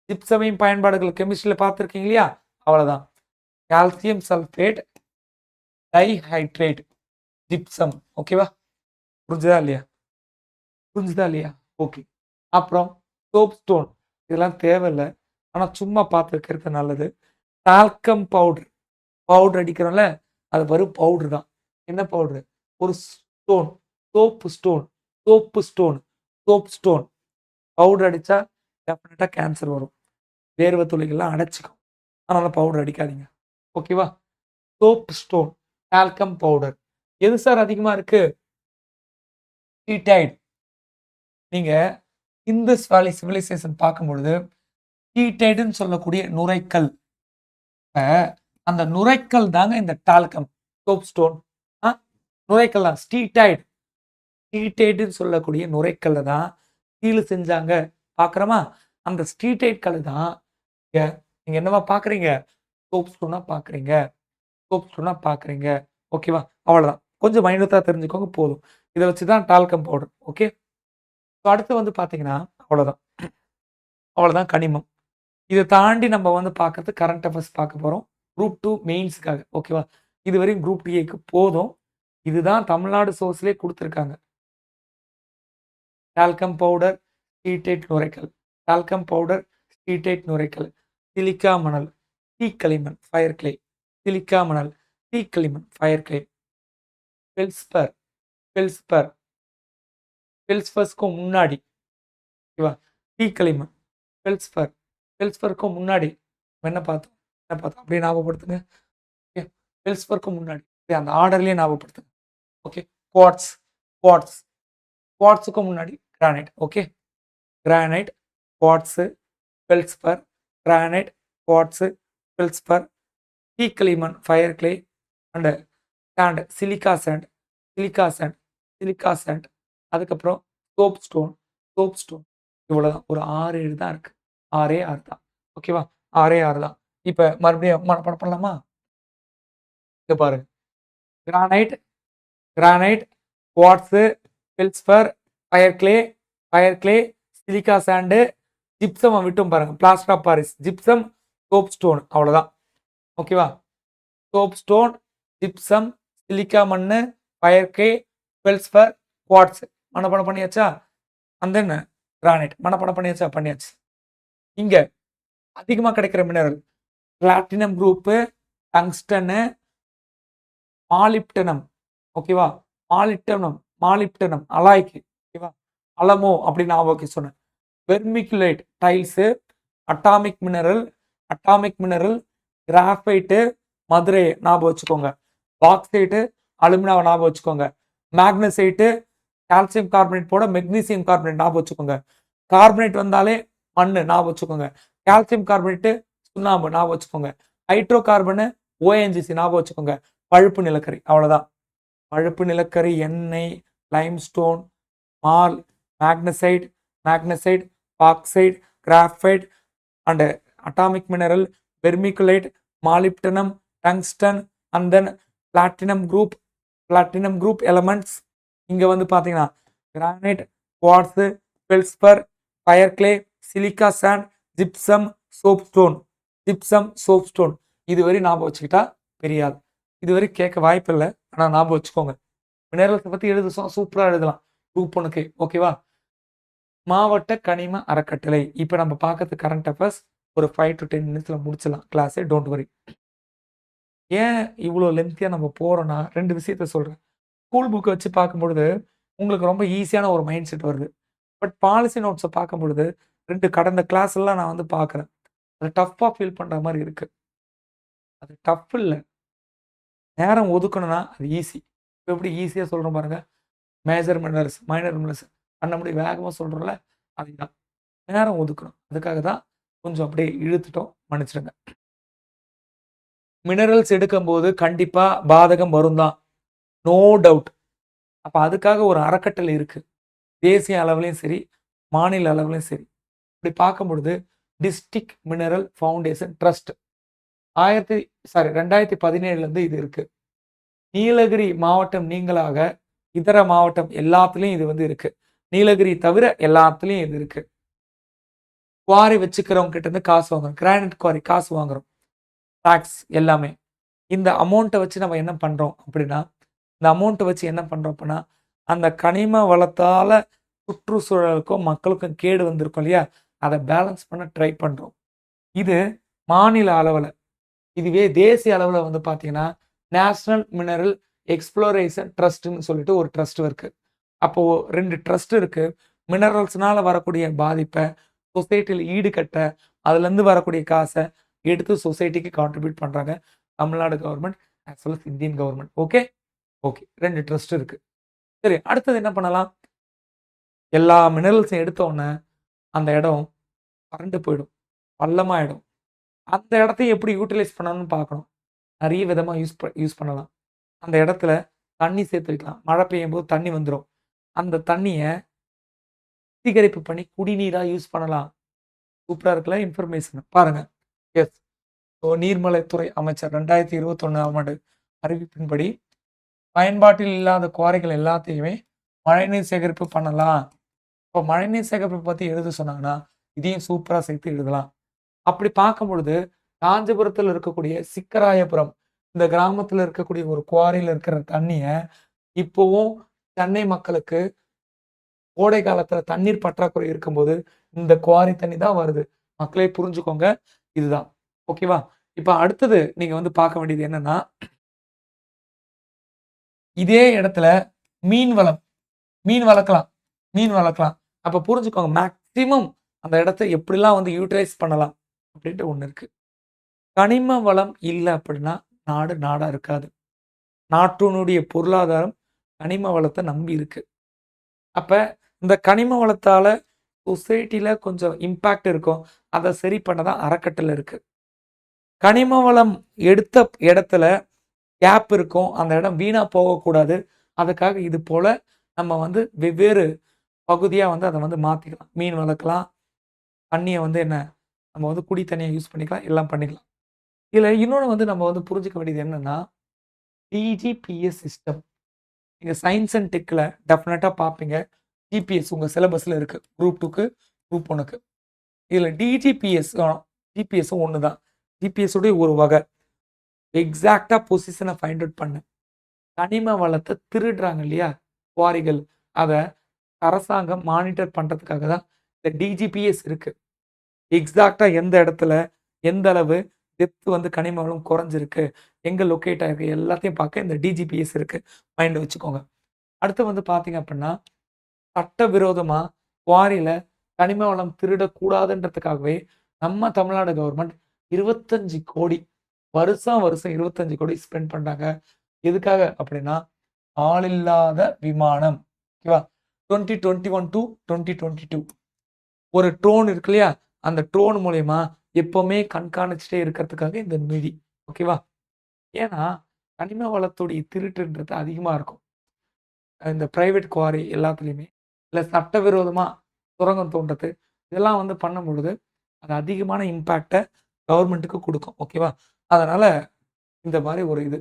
ஜிப்சமின் பயன்பாடுகள் கெமிஸ்ட்ரியில பார்த்துருக்கீங்க இல்லையா? அவ்வளவுதான். Calcium sulphate, dihydrate, gypsum. ஓகேவா? புரிஞ்சுதா இல்லையா? புரிஞ்சுதா இல்லையா? ஓகே. அப்புறம் சோப் ஸ்டோன். இதெல்லாம் தேவையில்ல. ஆனா சும்மா பார்த்து வைக்கிறது நல்லது. Talcum powder. பவுடர் அடிக்கிறோம்ல, அது வெறும் பவுடர் தான். என்ன பவுடர்? ஒரு stone. Soap stone. Soap stone. Soap stone. Powder அடிச்சா டெஃபினட்டா கேன்சர் வரும். வேர்வை துளிகள்லாம் அடைச்சிக்கும். அதனால பவுடர் அடிக்காதீங்க. ஓகேவா? Soap stone, talcum powder. எது சார் அதிகமா இருக்கு? ஹீட்டைட். நீங்க இந்தஸ் வேலி சிவிலைசேஷன் பார்க்கும்பொழுது, ஹீட்டைடுன்னு சொல்லக்கூடிய நுரைக்கல். இப்ப அந்த நுரைக்கல் தாங்க இந்த டால்கம், சோப் ஸ்டோன். ஆ நுரைக்கல் தான். ஸ்டீடைட். ஸ்டீடைட்ன்னு சொல்லக்கூடிய நுரைக்கல்ல தான் ஸ்டீல் செஞ்சாங்க. பார்க்குறோமா? அந்த ஸ்டீடைட் கல்லு தான் இங்க நீங்க என்னவா பார்க்குறீங்க? சோப் ஸ்டோனா பார்க்குறீங்க. சோப் ஸ்டோனா பார்க்குறீங்க. ஓகேவா? அவ்வளதான். கொஞ்சம் மைன்யூட்டா தெரிஞ்சுக்கோங்க போதும். இத வச்சு தான் டால்கம் பவுடர். ஓகே. ஸோ அடுத்து வந்து பார்த்தீங்கன்னா, அவ்வளதான். அவ்வளதான் கனிமம். இத தாண்டி நம்ம வந்து பார்க்கறது கரண்ட் அஃபேர்ஸ் பார்க்க போறோம். குரூப் 2 மெயின்ஸ்க்காக. ஓகேவா? இதுவரையும் குரூப் டிஏக்கு போதும். இதுதான் தமிழ்நாடு சோர்ஸ்லயே குடுத்துருக்காங்க. டால்கம் பவுடர், ஸ்டீடைட் நுரைக்கல். டால்கம் பவுடர், ஸ்டீடைட் நுரைக்கல். சிலிக்கா மணல், தீக்களிமண், ஃபயர் கிளே. சிலிக்கா மணல், தீக்களிமண், ஃபயர் கிளே. ஃபெல்ஸ்பர், ஃபெல்ஸ்பர். ஃபெல்ஸ்பர்ஸ்க்கும் முன்னாடி. ஓகேவா? தீக்களிமண், ஃபெல்ஸ்பர். ஃபெல்ஸ்பர்க்கும் முன்னாடி நம்ம என்ன பார்த்தோம்? என்ன பார்த்தோம்? அப்படியே ஞாபகப்படுத்துங்க. ஓகே. ஃபெல்ஸ்பர்க்கும் முன்னாடி. அந்த ஆர்டர்லயே ஞாபகப்படுத்துங்க. ஓகே. Quartz, quartz. குவார்ட்ஸுக்கு முன்னாடி granite. Okay. Granite, quartz, feldspar, granite, quartz, feldspar, தீக்களிமண், fire clay and sand, silica sand, silica sand, silica sand. அதுக்கப்புறம் சோப் ஸ்டோன், சோப் ஸ்டோன். இவ்வளோதான். ஒரு 6, 7 தான் இருக்கு. 6ஏ 6 தான். ஓகேவா? 6ஏ 6 தான். இப்ப மறுபடியும் மனப்பாடம் பண்ணலாமா? இங்க பாருங்க. Granite, granite, quartz, ஃபெல்ஸ்பர், fire clay, fire clay, silica sand, ஜிப்சம விட்டும் பாருங்க. Plaster of Paris, gypsum, soap stone. அவ்வளோதான். ஓகேவா? சோப் ஸ்டோன், ஜிப்சம், சிலிக்கா மண்ணு, ஃபயர் கிளே, ஃபெல்ஸ்பர், குவார்ட்ஸ். மனப்பாடம் பண்ணியாச்சா? And then granite. மனப்பாடம் பண்ணியாச்சா? பண்ணியாச்சு. இங்க அதிகமா கிடைக்கிற mineral platinum group, tungsten, molybdenum. ஓகேவா? மாலிப்டனம், மாலிப்டனம் அலாய்க்கு. ஓகேவா? அலமோ அப்படின்னு ஞாபகம் சொன்னேன். Vermiculite tiles, atomic mineral, atomic mineral, graphite, Madurai ஞாபகம் வச்சுக்கோங்க. பாக்சைட்டு, அலுமினாவை ஞாபகம் வச்சுக்கோங்க. மேக்னசைட்டு, கால்சியம் கார்பனேட் போட மெக்னீசியம் கார்பனேட் ஞாபகம் வச்சுக்கோங்க. கார்பனேட் வந்தாலே மண்ணு ஞாபகம் வச்சுக்கோங்க. கால்சியம் கார்பனேட்டு, சுண்ணாம்பு ஞாபகம் வச்சுக்கோங்க. ஹைட்ரோ கார்பனு, ஓஎன்ஜிசி ஞாபகம் வச்சுக்கோங்க. பழுப்பு நிலக்கரி. அவ்வளோதான். பழுப்பு நிலக்கரி, எண்ணெய், லைம்ஸ்டோன், மால், magnesite, magnesite, bauxite, graphite and atomic mineral, vermiculite, molybdenum, tungsten and then platinum group, platinum group elements. இங்க வந்து பார்த்தீங்கன்னா granite, quartz, ஃபெல்ஸ்பர், fire clay, silica sand, gypsum, soap stone. Gypsum, soap stone. இதுவரை ஞாபகம் வச்சுக்கிட்டா பெரிய ஆள். இதுவரை கேட்க வாய்ப்பு இல்லை. ஆனால் ஞாபகம் வச்சுக்கோங்க. மினரல்ஸை பற்றி எழுத சூப்பராக எழுதலாம். குரூப் 1க்கு. ஓகேவா? மாவட்ட கனிம அறக்கட்டளை. இப்போ நம்ம பார்க்கறது கரண்ட் அஃபேர்ஸ். ஒரு 5 to 10 மினிட்ஸ்ல முடிச்சிடலாம் கிளாஸே. Don't worry. ஏன் இவ்வளோ லென்த்தியா நம்ம போறோம்னா 2 விஷயத்த சொல்றேன். ஸ்கூல் புக்க வச்சு பார்க்கும்பொழுது உங்களுக்கு ரொம்ப ஈஸியான ஒரு மைண்ட் செட் வருது. பட் பாலிசி நோட்ஸ பார்க்கும்பொழுது 2 கடந்த கிளாஸ்லாம் நான் வந்து பார்க்குறேன். அது டஃப்பா ஃபீல் பண்ற மாரி இருக்கு. அது டஃப் இல்ல. நேரம் ஒதுக்கணும்னா அது ஈஸி. இப்ப எப்படி ஈஸியா சொல்றோம் பாருங்க. மேஜர் மினரல்ஸ், மைனர் மினரல்ஸ் கண்ண வேகமா சொல்றோம்ல, அதுதான். நேரம் ஒதுக்கணும். அதுக்காக தான் கொஞ்சம் அப்படியே இழுத்துட்டோம். மன்னிச்சிடுங்க. மினரல்ஸ் எடுக்கும்போது கண்டிப்பா பாதகம் வரும் தான். No doubt. அப்ப அதுக்காக ஒரு அறக்கட்டளை இருக்கு. தேசிய அளவிலயும் சரி, மாநில அளவிலயும் சரி. இப்படி பார்க்கும்பொழுது டிஸ்ட்ரிக்ட் மினரல் ஃபவுண்டேஷன் ட்ரஸ்ட் 2017லேருந்து இது இருக்கு. நீலகிரி மாவட்டம் நீங்களாக இதர மாவட்டம் எல்லாத்துலயும் இது வந்து இருக்கு. நீலகிரி தவிர எல்லாத்துலயும் இது இருக்கு. குவாரி வச்சுக்கிறவங்க கிட்ட இருந்து காசு வாங்குறோம். கிரானைட் குவாரி காசு வாங்குறோம். டாக்ஸ் எல்லாமே. இந்த அமௌண்ட்ட வச்சு நம்ம என்ன பண்றோம் அப்படின்னா, இந்த அமௌண்ட்ட வச்சு என்ன பண்றோம் அப்படின்னா, அந்த கனிம வளத்தால சுற்றுச்சூழலுக்கும், மக்களுக்கும் கேடு வந்திருக்கும் இல்லையா? அத பேலன்ஸ் பண்ண ட்ரை பண்றோம். இது மாநில அளவுல. இதுவே தேசிய அளவுல வந்து பார்த்தீங்கன்னா, நேஷனல் மினரல் எக்ஸ்ப்ளோரேஷன் ட்ரஸ்ட்ன்னு சொல்லிட்டு ஒரு ட்ரஸ்ட் இருக்கு. அப்போ 2 ட்ரஸ்ட் இருக்கு. மினரல்ஸ்னால வரக்கூடிய பாதிப்ப சொசைட்டில ஈடுகட்ட, அதுலேருந்து வரக்கூடிய காச எடுத்து சொசைட்டிக்கு கான்ட்ரிபியூட் பண்றாங்க. Tamil Nadu government as well as Indian government. Okay? Okay. 2 trust இருக்கு. சரி, அடுத்தது என்ன பண்ணலாம்? எல்லா மினரல்ஸையும் எடுத்த உடனே அந்த இடம் வறண்டு போயிடும். பள்ளமாயிடும். அந்த இடத்தையும் எப்படி யூட்டிலைஸ் பண்ணணும்னு பார்க்கணும். நெறைய விதமா யூஸ் பண்ணலாம். அந்த இடத்துல தண்ணி சேர்த்து வைக்கலாம். மழை பெய்யும்போது தண்ணி வந்துரும். அந்த தண்ணிய சுத்திகரிப்பு பண்ணி குடிநீரா யூஸ் பண்ணலாம். சூப்பரா இருக்குல்ல இன்ஃபர்மேஷன். பாருங்க. எஸ். ஸோ நீர்மலைத்துறை அமைச்சர் 2021ஆம் ஆண்டு அறிவிப்பின்படி, பயன்பாட்டில் இல்லாத குவாரிகள் எல்லாத்தையுமே மழைநீர் சேகரிப்பு பண்ணலாம். இப்போ மழைநீர் சேகரிப்பு பத்தி எழுத சொன்னாங்கன்னா, இதையும் சூப்பரா சேர்த்து எழுதலாம். அப்படி பார்க்கும் பொழுது, காஞ்சிபுரத்தில இருக்கக்கூடிய சிக்கராயபுரம், இந்த கிராமத்தில இருக்கக்கூடிய ஒரு குவாரியில இருக்கிற தண்ணிய, இப்பவும் சென்னை மக்களுக்கு கோடை காலத்தில தண்ணீர் பற்றாக்குறை இருக்கும்போது, இந்த குவாரி தண்ணி தான் வருது. மக்களே புரிஞ்சுக்கோங்க. இதுதான். ஓகேவா? இப்ப அடுத்தது நீங்க வந்து பார்க்க வேண்டியது என்னன்னா, இதே இடத்துல மீன் வளம், மீன் வளர்க்கலாம். மீன் வளர்க்கலாம். அப்ப புரிஞ்சுக்கோங்க. மேக்ஸிமம் அந்த இடத்த எப்படிலாம் வந்து யூட்டிலைஸ் பண்ணலாம் அப்படின்ட்டு ஒண்ணு இருக்கு. கனிம வளம் இல்ல அப்படின்னா, நாடு நாடா இருக்காது. நாட்டினுடைய பொருளாதாரம் கனிம வளத்த நம்பி இருக்கு. அப்ப இந்த கனிம வளத்தால சொசைட்டில கொஞ்சம் இம்பாக்ட் இருக்கும். அத சரி பண்ண தான் அறக்கட்டளை இருக்கு. கனிம வளம் எடுத்த இடத்துல கேப் இருக்கும். அந்த இடம் வீணா போகக்கூடாது. அதுக்காக இது போல நம்ம வந்து வெவ்வேறு பகுதியா வந்து அத வந்து மாத்திக்கலாம். மீன் வளர்க்கலாம். தண்ணிய வந்து என்ன நம்ம வந்து குடி தண்ணியா யூஸ் பண்ணிக்கலாம். எல்லாம் பண்ணிக்கலாம். இதுல இன்னொன்னு வந்து நம்ம வந்து புரிஞ்சுக்க வேண்டியது என்னன்னா, டிஜிபிஎஸ் சிஸ்டம். நீங்க சயன்ஸ் அண்ட் டெக்ல டெஃபினட்டா பார்ப்பீங்க. ஜிபிஎஸ் உங்க சிலபஸ்ல இருக்கு. குரூப் 2க்கு, குரூப் 1க்கு. இதுல ஜிபிஎஸ்ஸும் ஒண்ணு தான். ஜிபிஎஸ் உடைய ஒரு வகை. எக்ஸாக்ட்டா பொசிஷன ஃபைண்ட் அவுட் பண்ணு. கனிம வளத்த திருடுறாங்க இல்லையா? குவாரிகள். அத அரசாங்கம் மானிட்டர் பண்றதுக்காக தான் இந்த டிஜிபிஎஸ் இருக்கு. எக்ஸாக்ட்டா எந்த இடத்துல, எந்த அளவு டெப்த் வந்து கனிம வளம் குறைஞ்சிருக்கு, எங்க லொக்கேட் ஆயிருக்கு எல்லாத்தையும் பார்க்க இந்த டிஜிபிஎஸ் இருக்கு. மைண்ட்ல வச்சுக்கோங்க. அடுத்து வந்து பார்த்தீங்க அப்படின்னா, சட்டவிரோதமா குவாரியில கனிம வளம் திருடக்கூடாதுன்றதுக்காகவே நம்ம தமிழ்நாடு கவர்மெண்ட் 25,00,00,000 வருஷம் வருஷம் 25,00,00,000 ஸ்பெண்ட் பண்றாங்க. எதுக்காக அப்படின்னா, ஆளில்லாத விமானம். ஓகேவா? 2021 டூ 2022 ஒரு ட்ரோன் இருக்கு இல்லையா? அந்த ட்ரோன் மூலியமா எப்பவுமே கண்காணிச்சுட்டே இருக்கிறதுக்காக இந்த நிதி. ஓகேவா? ஏன்னா, கனிம வளத்துடைய திருட்டுன்றது அதிகமா இருக்கும். இந்த பிரைவேட் குவாரி எல்லாத்துலயுமே. இல்ல சட்டவிரோதமா சுரங்கம் தோண்டுறது, இதெல்லாம் வந்து பண்ணும்பொழுது, அது அதிகமான இம்பாக்ட்ட கவர்மெண்ட்டுக்கு குடுக்கும். ஓகேவா? அதனால இந்த மாரி ஒரு இது.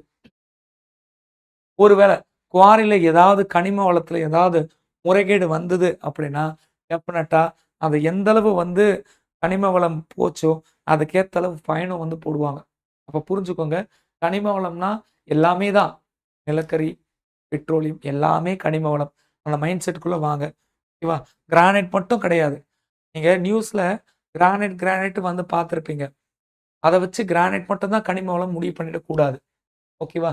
ஒருவேள குவாரில ஏதாவது கனிம வளத்துல ஏதாவது முறைகேடு வந்தது அப்படின்னா, டெஃபினட்டா அது எந்த அளவு வந்து கனிம வளம் போச்சோ, அதுக்கேத்த அளவு ஃபைனும் வந்து போடுவாங்க. அப்ப புரிஞ்சுக்கோங்க. கனிம வளம்னா எல்லாமே தான். நிலக்கரி, பெட்ரோலியம் எல்லாமே கனிம வளம். அந்த மைண்ட் செட்குள்ள வாங்க. ஓகேவா? கிரானைட் மட்டும் கிடையாது. நீங்க நியூஸ்ல கிரானைட் வந்து பார்த்திருப்பீங்க. அத வச்சு கிரானைட் மட்டும் தான் கனிம வளம் முடிவு பண்ணிடக் கூடாது. ஓகேவா?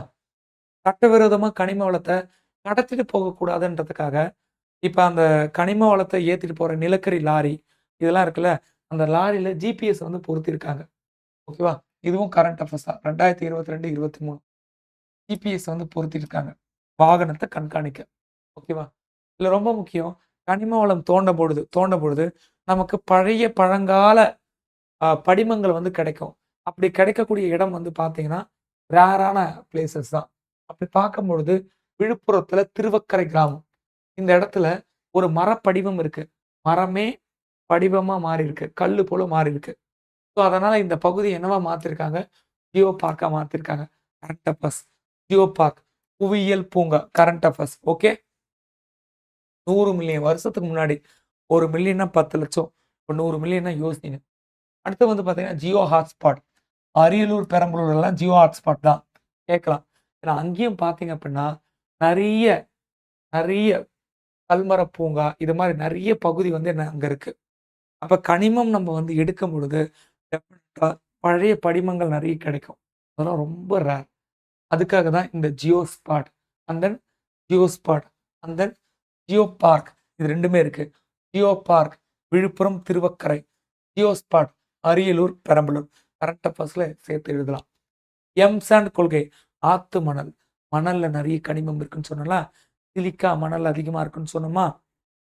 சட்டவிரோதமா கனிம வளத்த கடத்திட்டு போகக்கூடாதுன்றதுக்காக, இப்ப அந்த கனிம வளத்த ஏத்திட்டு போற நிலக்கரி லாரி, இதெல்லாம் இருக்குல்ல, அந்த லாரில ஜிபிஎஸ் வந்து பொருத்தியிருக்காங்க. ஓகேவா? இதுவும் கரண்ட் அஃபேர்ஸ் தான். 2022, 23 ஜிபிஎஸ் வந்து பொருத்தியிருக்காங்க. வாகனத்த கண்காணிக்க. ஓகேவா? இதுல ரொம்ப முக்கியம். கனிம வளம் தோண்டம்பொழுது நமக்கு பழைய பழங்கால படிமங்கள் வந்து கிடைக்கும். அப்படி கிடைக்கக்கூடிய இடம் வந்து பார்த்தீங்கன்னா, ரேரான பிளேஸஸ் தான். அப்படி பார்க்கும்பொழுது, விழுப்புரத்துல திருவக்கரை கிராமம். இந்த இடத்துல ஒரு மரப்படிவம் இருக்கு. மரமே படிவமா மாறியிருக்கு. கல்லு போல மாறியிருக்கு. ஸோ, அதனால இந்த பகுதிய என்னவா மாத்திருக்காங்க? ஜியோ பார்க்கா மாத்திருக்காங்க. Current affairs. Geo park. புவியியல் பூங்கா. Current affairs. ஓகே. 100 மில்லியன் வருஷத்துக்கு முன்னாடி. 1 மில்லியன்னா 10,00,000. இப்ப 100 மில்லியன்னா யோசிங்க. அடுத்து வந்து பார்த்தீங்கன்னா, ஜியோ ஹாட்ஸ்பாட். அரியலூர், பெரம்பலூர் எல்லாம் ஜியோ ஹாட்ஸ்பாட் தான். கேட்கலாம். ஏன்னா அங்கேயும் பார்த்தீங்க அப்படின்னா, நெறைய நெறைய கல்மர பூங்கா, இது மாரி நெறைய பகுதி வந்து என்ன அங்க இருக்கு. அப்ப கனிமம் நம்ம வந்து எடுக்கும் பொழுது, டெஃபினட்டா பழைய படிமங்கள் நெறைய கிடைக்கும். அதெல்லாம் ரொம்ப ரேர். அதுக்காக தான் இந்த geo spot. And then geo spot. And then geo park. இது 2மே இருக்கு. Geo park Villupuram, Thiruvakkarai. Geo spot Ariyalur, Perambalur. Current அஃபேர்ஸ்ல சேர்த்து எழுதலாம். எம்சாண்ட் கொள்கை ஆத்து மணல். மணல்ல நிறைய கனிமம் இருக்குன்னு சொன்னோம்ல. சிலிக்கா மணல் அதிகமா இருக்குன்னு சொன்னோமா?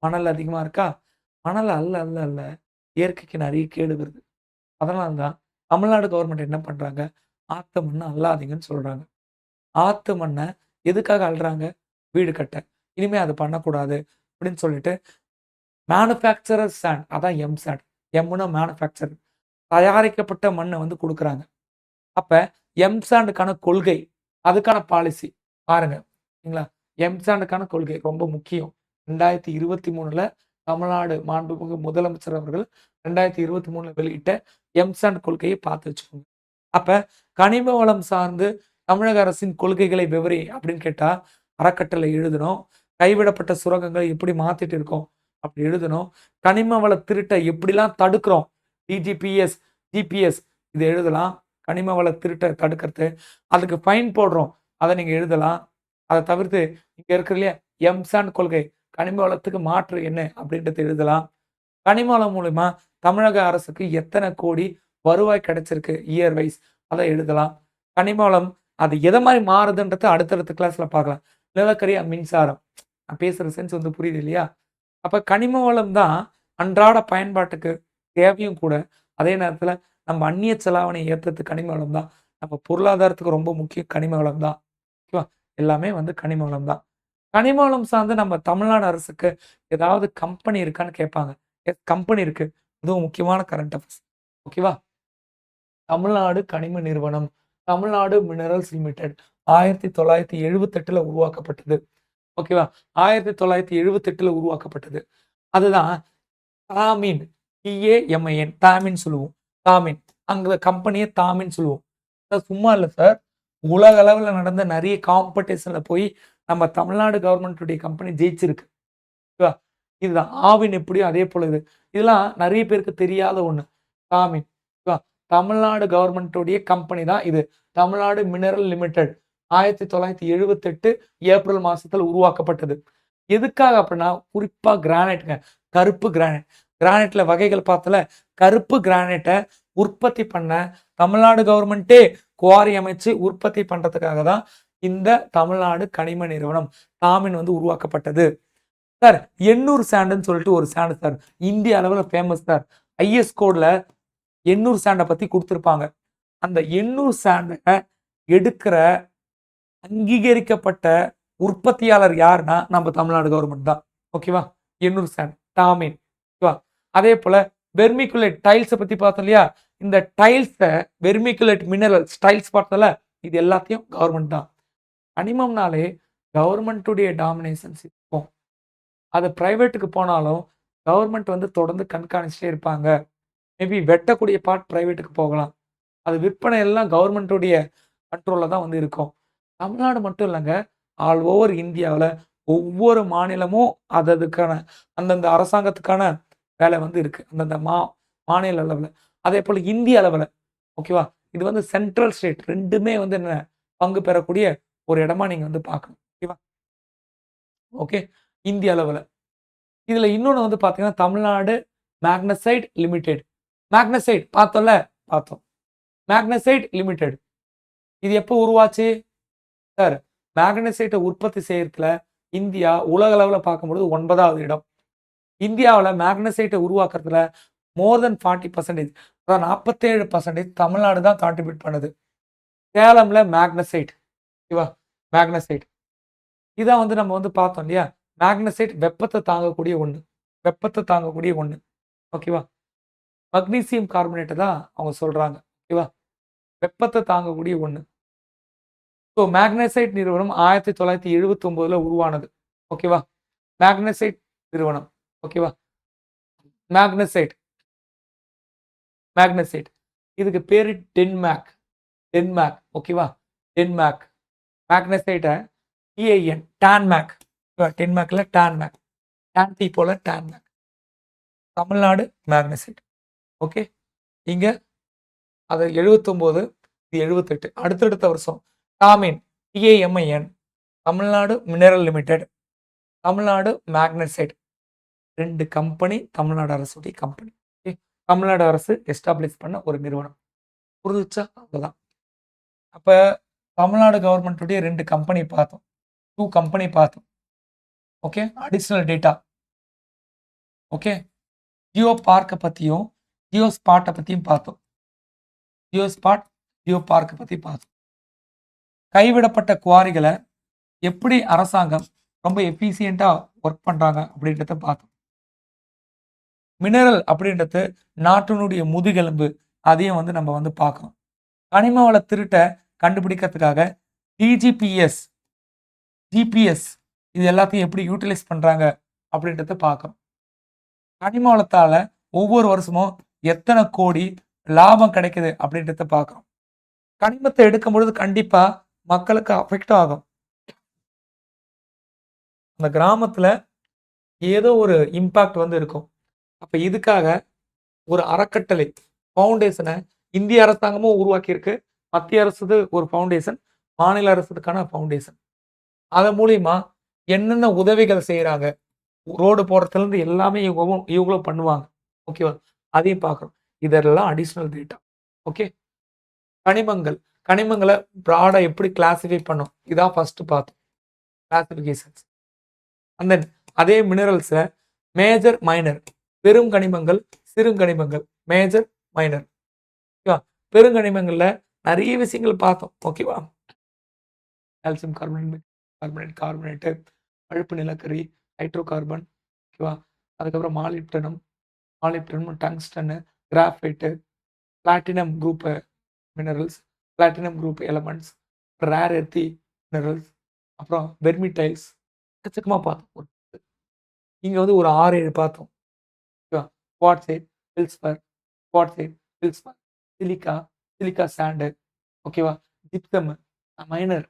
மணல் அதிகமா இருக்கா? மணல் அல்ல, அல்ல, அல்ல. இயற்கைக்கு நிறைய கேடு வருது. அதனால தான் தமிழ்நாடு கவர்மெண்ட் என்ன பண்றாங்க? ஆத்து மண்ண அள்ளாதீங்கன்னு சொல்றாங்க. ஆத்து மண்ண எதுக்காக அள்ளுறாங்க? வீடு கட்ட. இனிமே அது பண்ணக்கூடாது அப்படின்னு சொல்லிட்டு மேனுஃபேக்சரர் சாண்ட் அதான் எம்-சாண்ட். எம்ன்னா மேனுஃபேக்சர். தயாரிக்கப்பட்ட மண்ண வந்து குடுக்குறாங்க. அப்ப எம்-சாண்டுக்கான கொள்கை, அதுக்கான பாலிசி பாருங்க. சரிங்களா? எம்-சாண்டுக்கான கொள்கை ரொம்ப முக்கியம். 2023ல தமிழ்நாடு மாண்புமிகு முதலமைச்சர் அவர்கள் 2023ல வெளியிட்ட எம்-சாண்ட் கொள்கையை பார்த்து வச்சுக்கோங்க. அப்ப கனிம வளம் சார்ந்து தமிழக அரசின் கொள்கைகளை விவரி அப்படின்னு கேட்டா, அறக்கட்டளை எழுதணும். கைவிடப்பட்ட சுரங்கங்களை எப்படி மாத்திட்டு இருக்கோம் அப்படி எழுதணும். கனிம வள திருட்ட எப்படிலாம் தடுக்கிறோம். டிஜிபிஎஸ், ஜிபிஎஸ் இத எழுதலாம். கனிம வள திருட்ட தடுக்கிறது. அதுக்கு ஃபைன் போடுறோம். அத நீங்க எழுதலாம். அத தவிர்த்து இங்க இருக்கு இல்லையா? எம்-சாண்ட் கொள்கை. கனிம வளத்துக்கு மாற்று என்ன அப்படின்றத எழுதலாம். கனிம வளம் மூலியமா தமிழக அரசுக்கு எத்தன கோடி வருவாய் கிடைச்சிருக்கு இயர் வைஸ் அத எழுதலாம். கனிம வளம் அது எத மாரி மாறுதுன்றத அடுத்தடுத்த கிளாஸ்ல பார்க்கலாம். நிலக்கரி, மின்சாரம். நான் பேசுற சென்ஸ் வந்து புரியுது இல்லையா? அப்ப கனிம வளம் தான் அன்றாட பயன்பாட்டுக்கு தேவையும் கூட. அதே நேரத்துல நம்ம அந்நிய செலாவணி ஏற்றத்துக்கு கனிம வளம் தான். நம்ம பொருளாதாரத்துக்கு ரொம்ப முக்கியம் கனிம வளம் தான். ஓகேவா? எல்லாமே வந்து கனிம வளம் தான். கனிம வளம் சார்ந்து நம்ம தமிழ்நாடு அரசுக்கு ஏதாவது கம்பெனி இருக்கான்னு கேட்பாங்க. எஸ் கம்பெனி இருக்கு. அதுவும் முக்கியமான கரண்ட் அஃபேர்ஸ். ஓகேவா? தமிழ்நாடு கனிம நிறுவனம், தமிழ்நாடு மினரல்ஸ் லிமிடெட் 1978ல உருவாக்கப்பட்டது. ஓகேவா? 1978ல உருவாக்கப்பட்டது. அதுதான் தாமின். TAMIN தாமின் சொல்லுவோம். தாமின். அங்க கம்பெனிய தாமின் சொல்லுவோம். சார் சும்மா இல்ல சார். உலக அளவுல நடந்த நெறைய காம்படிஷன்ல போய் நம்ம தமிழ்நாடு கவர்மெண்ட்டுடைய கம்பெனி ஜெயிச்சிருக்கு. ஓகேவா? இதுதான். ஆவின் எப்படியோ அதே போல இது. இதெல்லாம் நெறைய பேருக்கு தெரியாத ஒண்ணு. தாமின். ஓகேவா? தமிழ்நாடு கவர்மெண்ட்டுடைய கம்பெனி தான் இது. தமிழ்நாடு மினரல் லிமிடெட் 1978 ஏப்ரல் மாசத்துல உருவாக்கப்பட்டது. எதுக்காக அப்படின்னா, குறிப்பா கிரானைட்ங்க. கருப்பு கிரானைட். கிரானைட்ல வகைகள் பார்த்தல, கருப்பு கிரானைட்ட உற்பத்தி பண்ண தமிழ்நாடு கவர்மெண்ட்டே குவாரி அமைச்சு உற்பத்தி பண்றதுக்காக தான் இந்த தமிழ்நாடு கனிம நிறுவனம் தாமின் வந்து உருவாக்கப்பட்டது. சார் எண்ணூர் சாண்டுன்னு சொல்லிட்டு ஒரு சாண்டு சார். இந்திய அளவுல ஃபேமஸ் சார். ஐஎஸ் கோட்ல எண்ணூர் சாண்ட பத்தி குடுத்திருப்பாங்க. அந்த எண்ணூர் சாண்ட எடுக்கிற அங்கீகரிக்கப்பட்ட உற்பத்தியாளர் யாருன்னா, நம்ம தமிழ்நாடு கவர்மெண்ட் தான். ஓகேவா? எண்ணூர் சாண்ட், தாமின். ஓகேவா? அதே போல வெர்மிகுலேட் டைல்ஸ பத்தி பார்த்தோம் இல்லையா? இந்த டைல்ஸ வெர்மிகுலேட் மினரல்ஸ் டைல்ஸ் பார்த்தோம்ல, இது எல்லாத்தையும் கவர்மெண்ட் தான். கனிமம்னாலே கவர்மெண்ட்டுடைய டாமினேஷன்ஸ் இருக்கும். அது பிரைவேட்டுக்கு போனாலும் கவர்மெண்ட் வந்து தொடர்ந்து கண்காணிச்சுட்டே இருப்பாங்க. மேபி வெட்டக்கூடிய பார்ட் பிரைவேட்டுக்கு போகலாம். அது விற்பனை எல்லாம் கவர்மெண்ட்டுடைய கண்ட்ரோல்ல தான் வந்து இருக்கும். தமிழ்நாடு மட்டும் இல்லங்க. ஆல் ஓவர் இந்தியாவுல ஒவ்வொரு மாநிலமும் அதுக்கான அந்தந்த அரசாங்கத்துக்கான வேலை வந்து இருக்கு. அந்தந்த மாநில அளவுல. அதேபோல இந்திய அளவுல. ஓகேவா? இது வந்து சென்ட்ரல் ஸ்டேட் 2மே வந்து என்ன பங்கு பெறக்கூடிய ஒரு இடமா நீங்க வந்து பார்க்கணும். ஓகேவா? ஓகே. இந்திய அளவுல. இதுல இன்னொன்னு வந்து பார்த்தீங்கன்னா, தமிழ்நாடு மேக்னசைட் லிமிடெட். மேக்னசைட் பார்த்தோம்ல? பார்த்தோம். Magnesite limited. இது எப்போ உருவாச்சு? சார் மேக்னசைட்ட உற்பத்தி செய்யறதுல இந்தியா உலக அளவுல பார்க்கும்பொழுது 9வது இடம். இந்தியாவுல மேக்னசைட்ட உருவாக்குறதுல மோர் தென் 40% அதாவது 47% தமிழ்நாடு தான் கான்ட்ரிபியூட் பண்ணுது. சேலம்ல மேக்னசைட். ஓகேவா? மேக்னசைட். இதான் வந்து நம்ம வந்து பார்த்தோம் இல்லையா? மேக்னசைட் வெப்பத்த தாங்கக்கூடிய ஒண்ணு. வெப்பத்த தாங்கக்கூடிய ஒண்ணு. ஓகேவா? மக்னீசியம் கார்பனேட்ட தான் அவங்க சொல்றாங்க. ஓகேவா? வெப்பத்த தாங்கக்கூடிய ஒண்ணு. ஸோ மேக்னசைட் நிறுவனம் 1979ல உருவானது. ஓகேவா? மேக்னசைட் நிறுவனம். ஓகேவா? மேக்னசைட். மேக்னசைட். இதுக்கு பேரு டென்மேக். டென்மேக். ஓகேவா? டென்மேக். மேக்னசைட்ட TIN டான்மேக். டென்மேக்ல டான்மேக். டான் டீ போல டான்மேக். தமிழ்நாடு மேக்னசைட். ஓகே. இங்க அது 79 இது 78. அடுத்தடுத்த வருஷம் தாமின் TAMIN Tamil Nadu mineral limited Tamil Nadu magnesite 2 company Tamil Nadu அரசுடைய கம்பெனி. ஓகே. தமிழ்நாடு அரசு எஸ்டாப்ளிஷ் பண்ண ஒரு நிறுவனம். புரிஞ்சுச்சா? அவ்வளவுதான். அப்ப தமிழ்நாடு கவர்மெண்ட்டுடைய 2 கம்பெனி பார்த்தோம். 2 கம்பெனி பார்த்தோம். Okay. Additional data. Okay. Jio பார்க்க பத்தியும், ஜியோ ஸ்பாட்ட பத்தியும் பார்த்தோம். ஜியோ ஸ்பாட், ஜியோ பார்க்க பத்தி பார்த்தோம். கைவிடப்பட்ட குவாரிகள எப்படி அரசாங்கம் ரொம்ப எஃபிசியன்ட்டா ஒர்க் பண்றாங்க அப்படின்றத பார்த்தோம். மினரல் அப்படின்றது நாட்டினுடைய முதுகெலும்பு. அதையும் வந்து நம்ம வந்து பார்க்கணும். கனிம வள திருட்ட கண்டுபிடிக்கிறதுக்காக டிஜிபிஎஸ், ஜிபிஎஸ் இது எல்லாத்தையும் எப்படி யூட்டிலைஸ் பண்றாங்க அப்படின்றத பார்க்கணும். கனிம வளத்தால ஒவ்வொரு வருஷமும் எத்தனை கோடி லாபம் கிடைக்குது அப்படின்றத பார்க்கணும். கனிமத்தை எடுக்கும் பொழுது கண்டிப்பா மக்களுக்கு அஃபெக்ட் ஆகும். அந்த கிராமத்துல ஏதோ ஒரு இம்பாக்ட் வந்து இருக்கும். அப்ப இதுக்காக ஒரு அறக்கட்டளை ஃபவுண்டேஷனை இந்திய அரசாங்கமும் உருவாக்கியிருக்கு. மத்திய அரசுது ஒரு ஃபவுண்டேஷன், மாநில அரசுக்கான ஃபவுண்டேஷன். அதன் மூலியமா என்னென்ன உதவிகள் செய்றாங்க, ரோடு போடுறதுலேருந்து எல்லாமே இவங்களும் பண்ணுவாங்க. ஓகேவா? அதையும் பார்க்குறோம். இதெல்லாம் அடிஷனல் டேட்டா. ஓகே. கனிமங்கள். கனிமங்கள பிராடா எப்படி கிளாசிஃபை பண்ணோம்? இதான் ஃபர்ஸ்ட் பார்த்தோம். கிளாசிஃபிகேஷன்ஸ். அண்ட் தென் அதே மினரல்ஸ்ல மேஜர், மைனர். பெரும் கனிமங்கள், சிறுங்கனிமங்கள். Major, minor. ஓகேவா? பெருங்கனிமங்கள்ல நிறைய விஷயங்கள் பார்த்தோம். ஓகேவா? கால்சியம் கார்பனேட், கார்பனேட்டு, பழுப்பு நிலக்கரி, ஹைட்ரோ கார்பன். ஓகேவா? அதுக்கப்புறம் molybdenum, tungsten, graphite, platinum group minerals, platinum group elements, rare earthy minerals, அப்புறம் வெர்மிடைல்ஸ் எக்கச்சக்கமா பார்த்தோம். இங்க வந்து ஒரு 6, 7 பார்த்தோம். ஓகேவா? Quartzite, felspar, quartzite, felspar, silica, silica sand. ஓகேவா? ஜிப்சம்,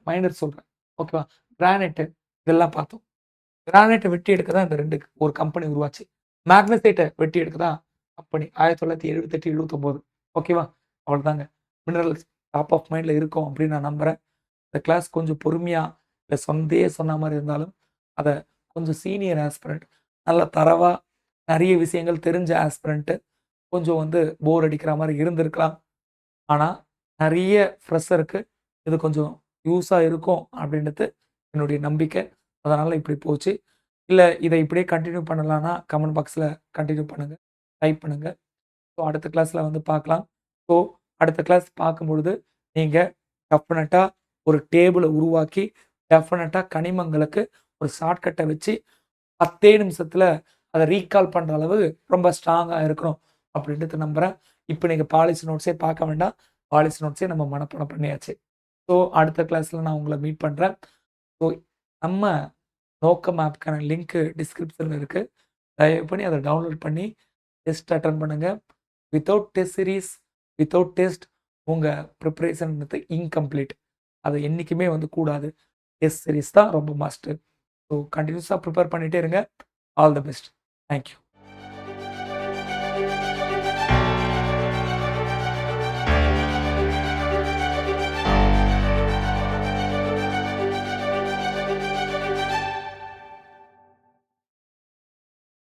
மைனர் சொல்றேன். ஓகேவா? கிரானைட்டு இதெல்லாம் பார்த்தோம். கிரானைட்டை வெட்டி எடுக்க தான் இந்த 2 ஒரு கம்பெனி உருவாச்சு. மேக்னசைட்டை வெட்டி எடுக்க தான் கம்பெனி 1978, 79. ஓகேவா? அவ்வளோதாங்க. மினரல்ஸ் டாப் ஆஃப் மைண்ட்ல இருக்கும் அப்படின்னு நான் நம்புறேன். இந்த கிளாஸ் கொஞ்சம் பொறுமையா, இல்ல சொன்ன மாரி இருந்தாலும், அத கொஞ்சம் சீனியர் ஆஸ்பிரண்ட், நல்ல தரவா நிறைய விஷயங்கள் தெரிஞ்ச ஆஸ்பிரண்ட் கொஞ்சம் வந்து போர் அடிக்கிற மாரி இருந்திருக்கலாம். ஆனா, நிறைய ஃப்ரெஷருக்கு இது கொஞ்சம் யூஸா இருக்கும் அப்படின்றது என்னுடைய நம்பிக்கை. அதனால இப்படி போச்சு. இல்ல இத இப்படியே கன்டின்யூ பண்ணலான்னா, கமெண்ட் பாக்ஸ்ல கன்டின்யூ பண்ணுங்க. டைப் பண்ணுங்க. ஸோ அடுத்த கிளாஸ்ல வந்து பார்க்கலாம். ஸோ அடுத்த கிளாஸ் பார்க்கும்பொழுது, நீங்க டெஃபினட்டா ஒரு டேபிள உருவாக்கி, டெஃபினட்டா கனிமங்களுக்கு ஒரு ஷார்ட்கட்ட வச்சு 10 நிமிஷத்துல அத ரீகால் பண்ற அளவு ரொம்ப ஸ்ட்ராங்கா இருக்கணும் அப்படின்றது நம்புறேன். இப்ப நீங்க பாலிசி நோட்ஸே பார்க்க வேண்டாம். பாலிசி நோட்ஸே நம்ம மனப்பாடம் பண்ணியாச்சு. ஸோ அடுத்த கிளாஸ்ல நான் உங்கள மீட் பண்றேன். ஸோ நம்ம நோக்கம் ஆப்க்கான லிங்க் டிஸ்கிரிப்ஷன்ல இருக்கு. தயவு பண்ணி அத டவுன்லோட் பண்ணி டெஸ்ட் அட்டெண்ட் பண்ணுங்க. Without test series, without test உங்க பிரிப்பரேஷன் இன்கம்ப்ளீட். அது என்னைக்குமே வந்து கூடாது. டெஸ்ட் சீரிஸ் தான் ரொம்ப மஸ்ட். ஸோ கன்டினியூஸா ப்ரிப்பேர் பண்ணிட்டே இருங்க. All the best. Thank you.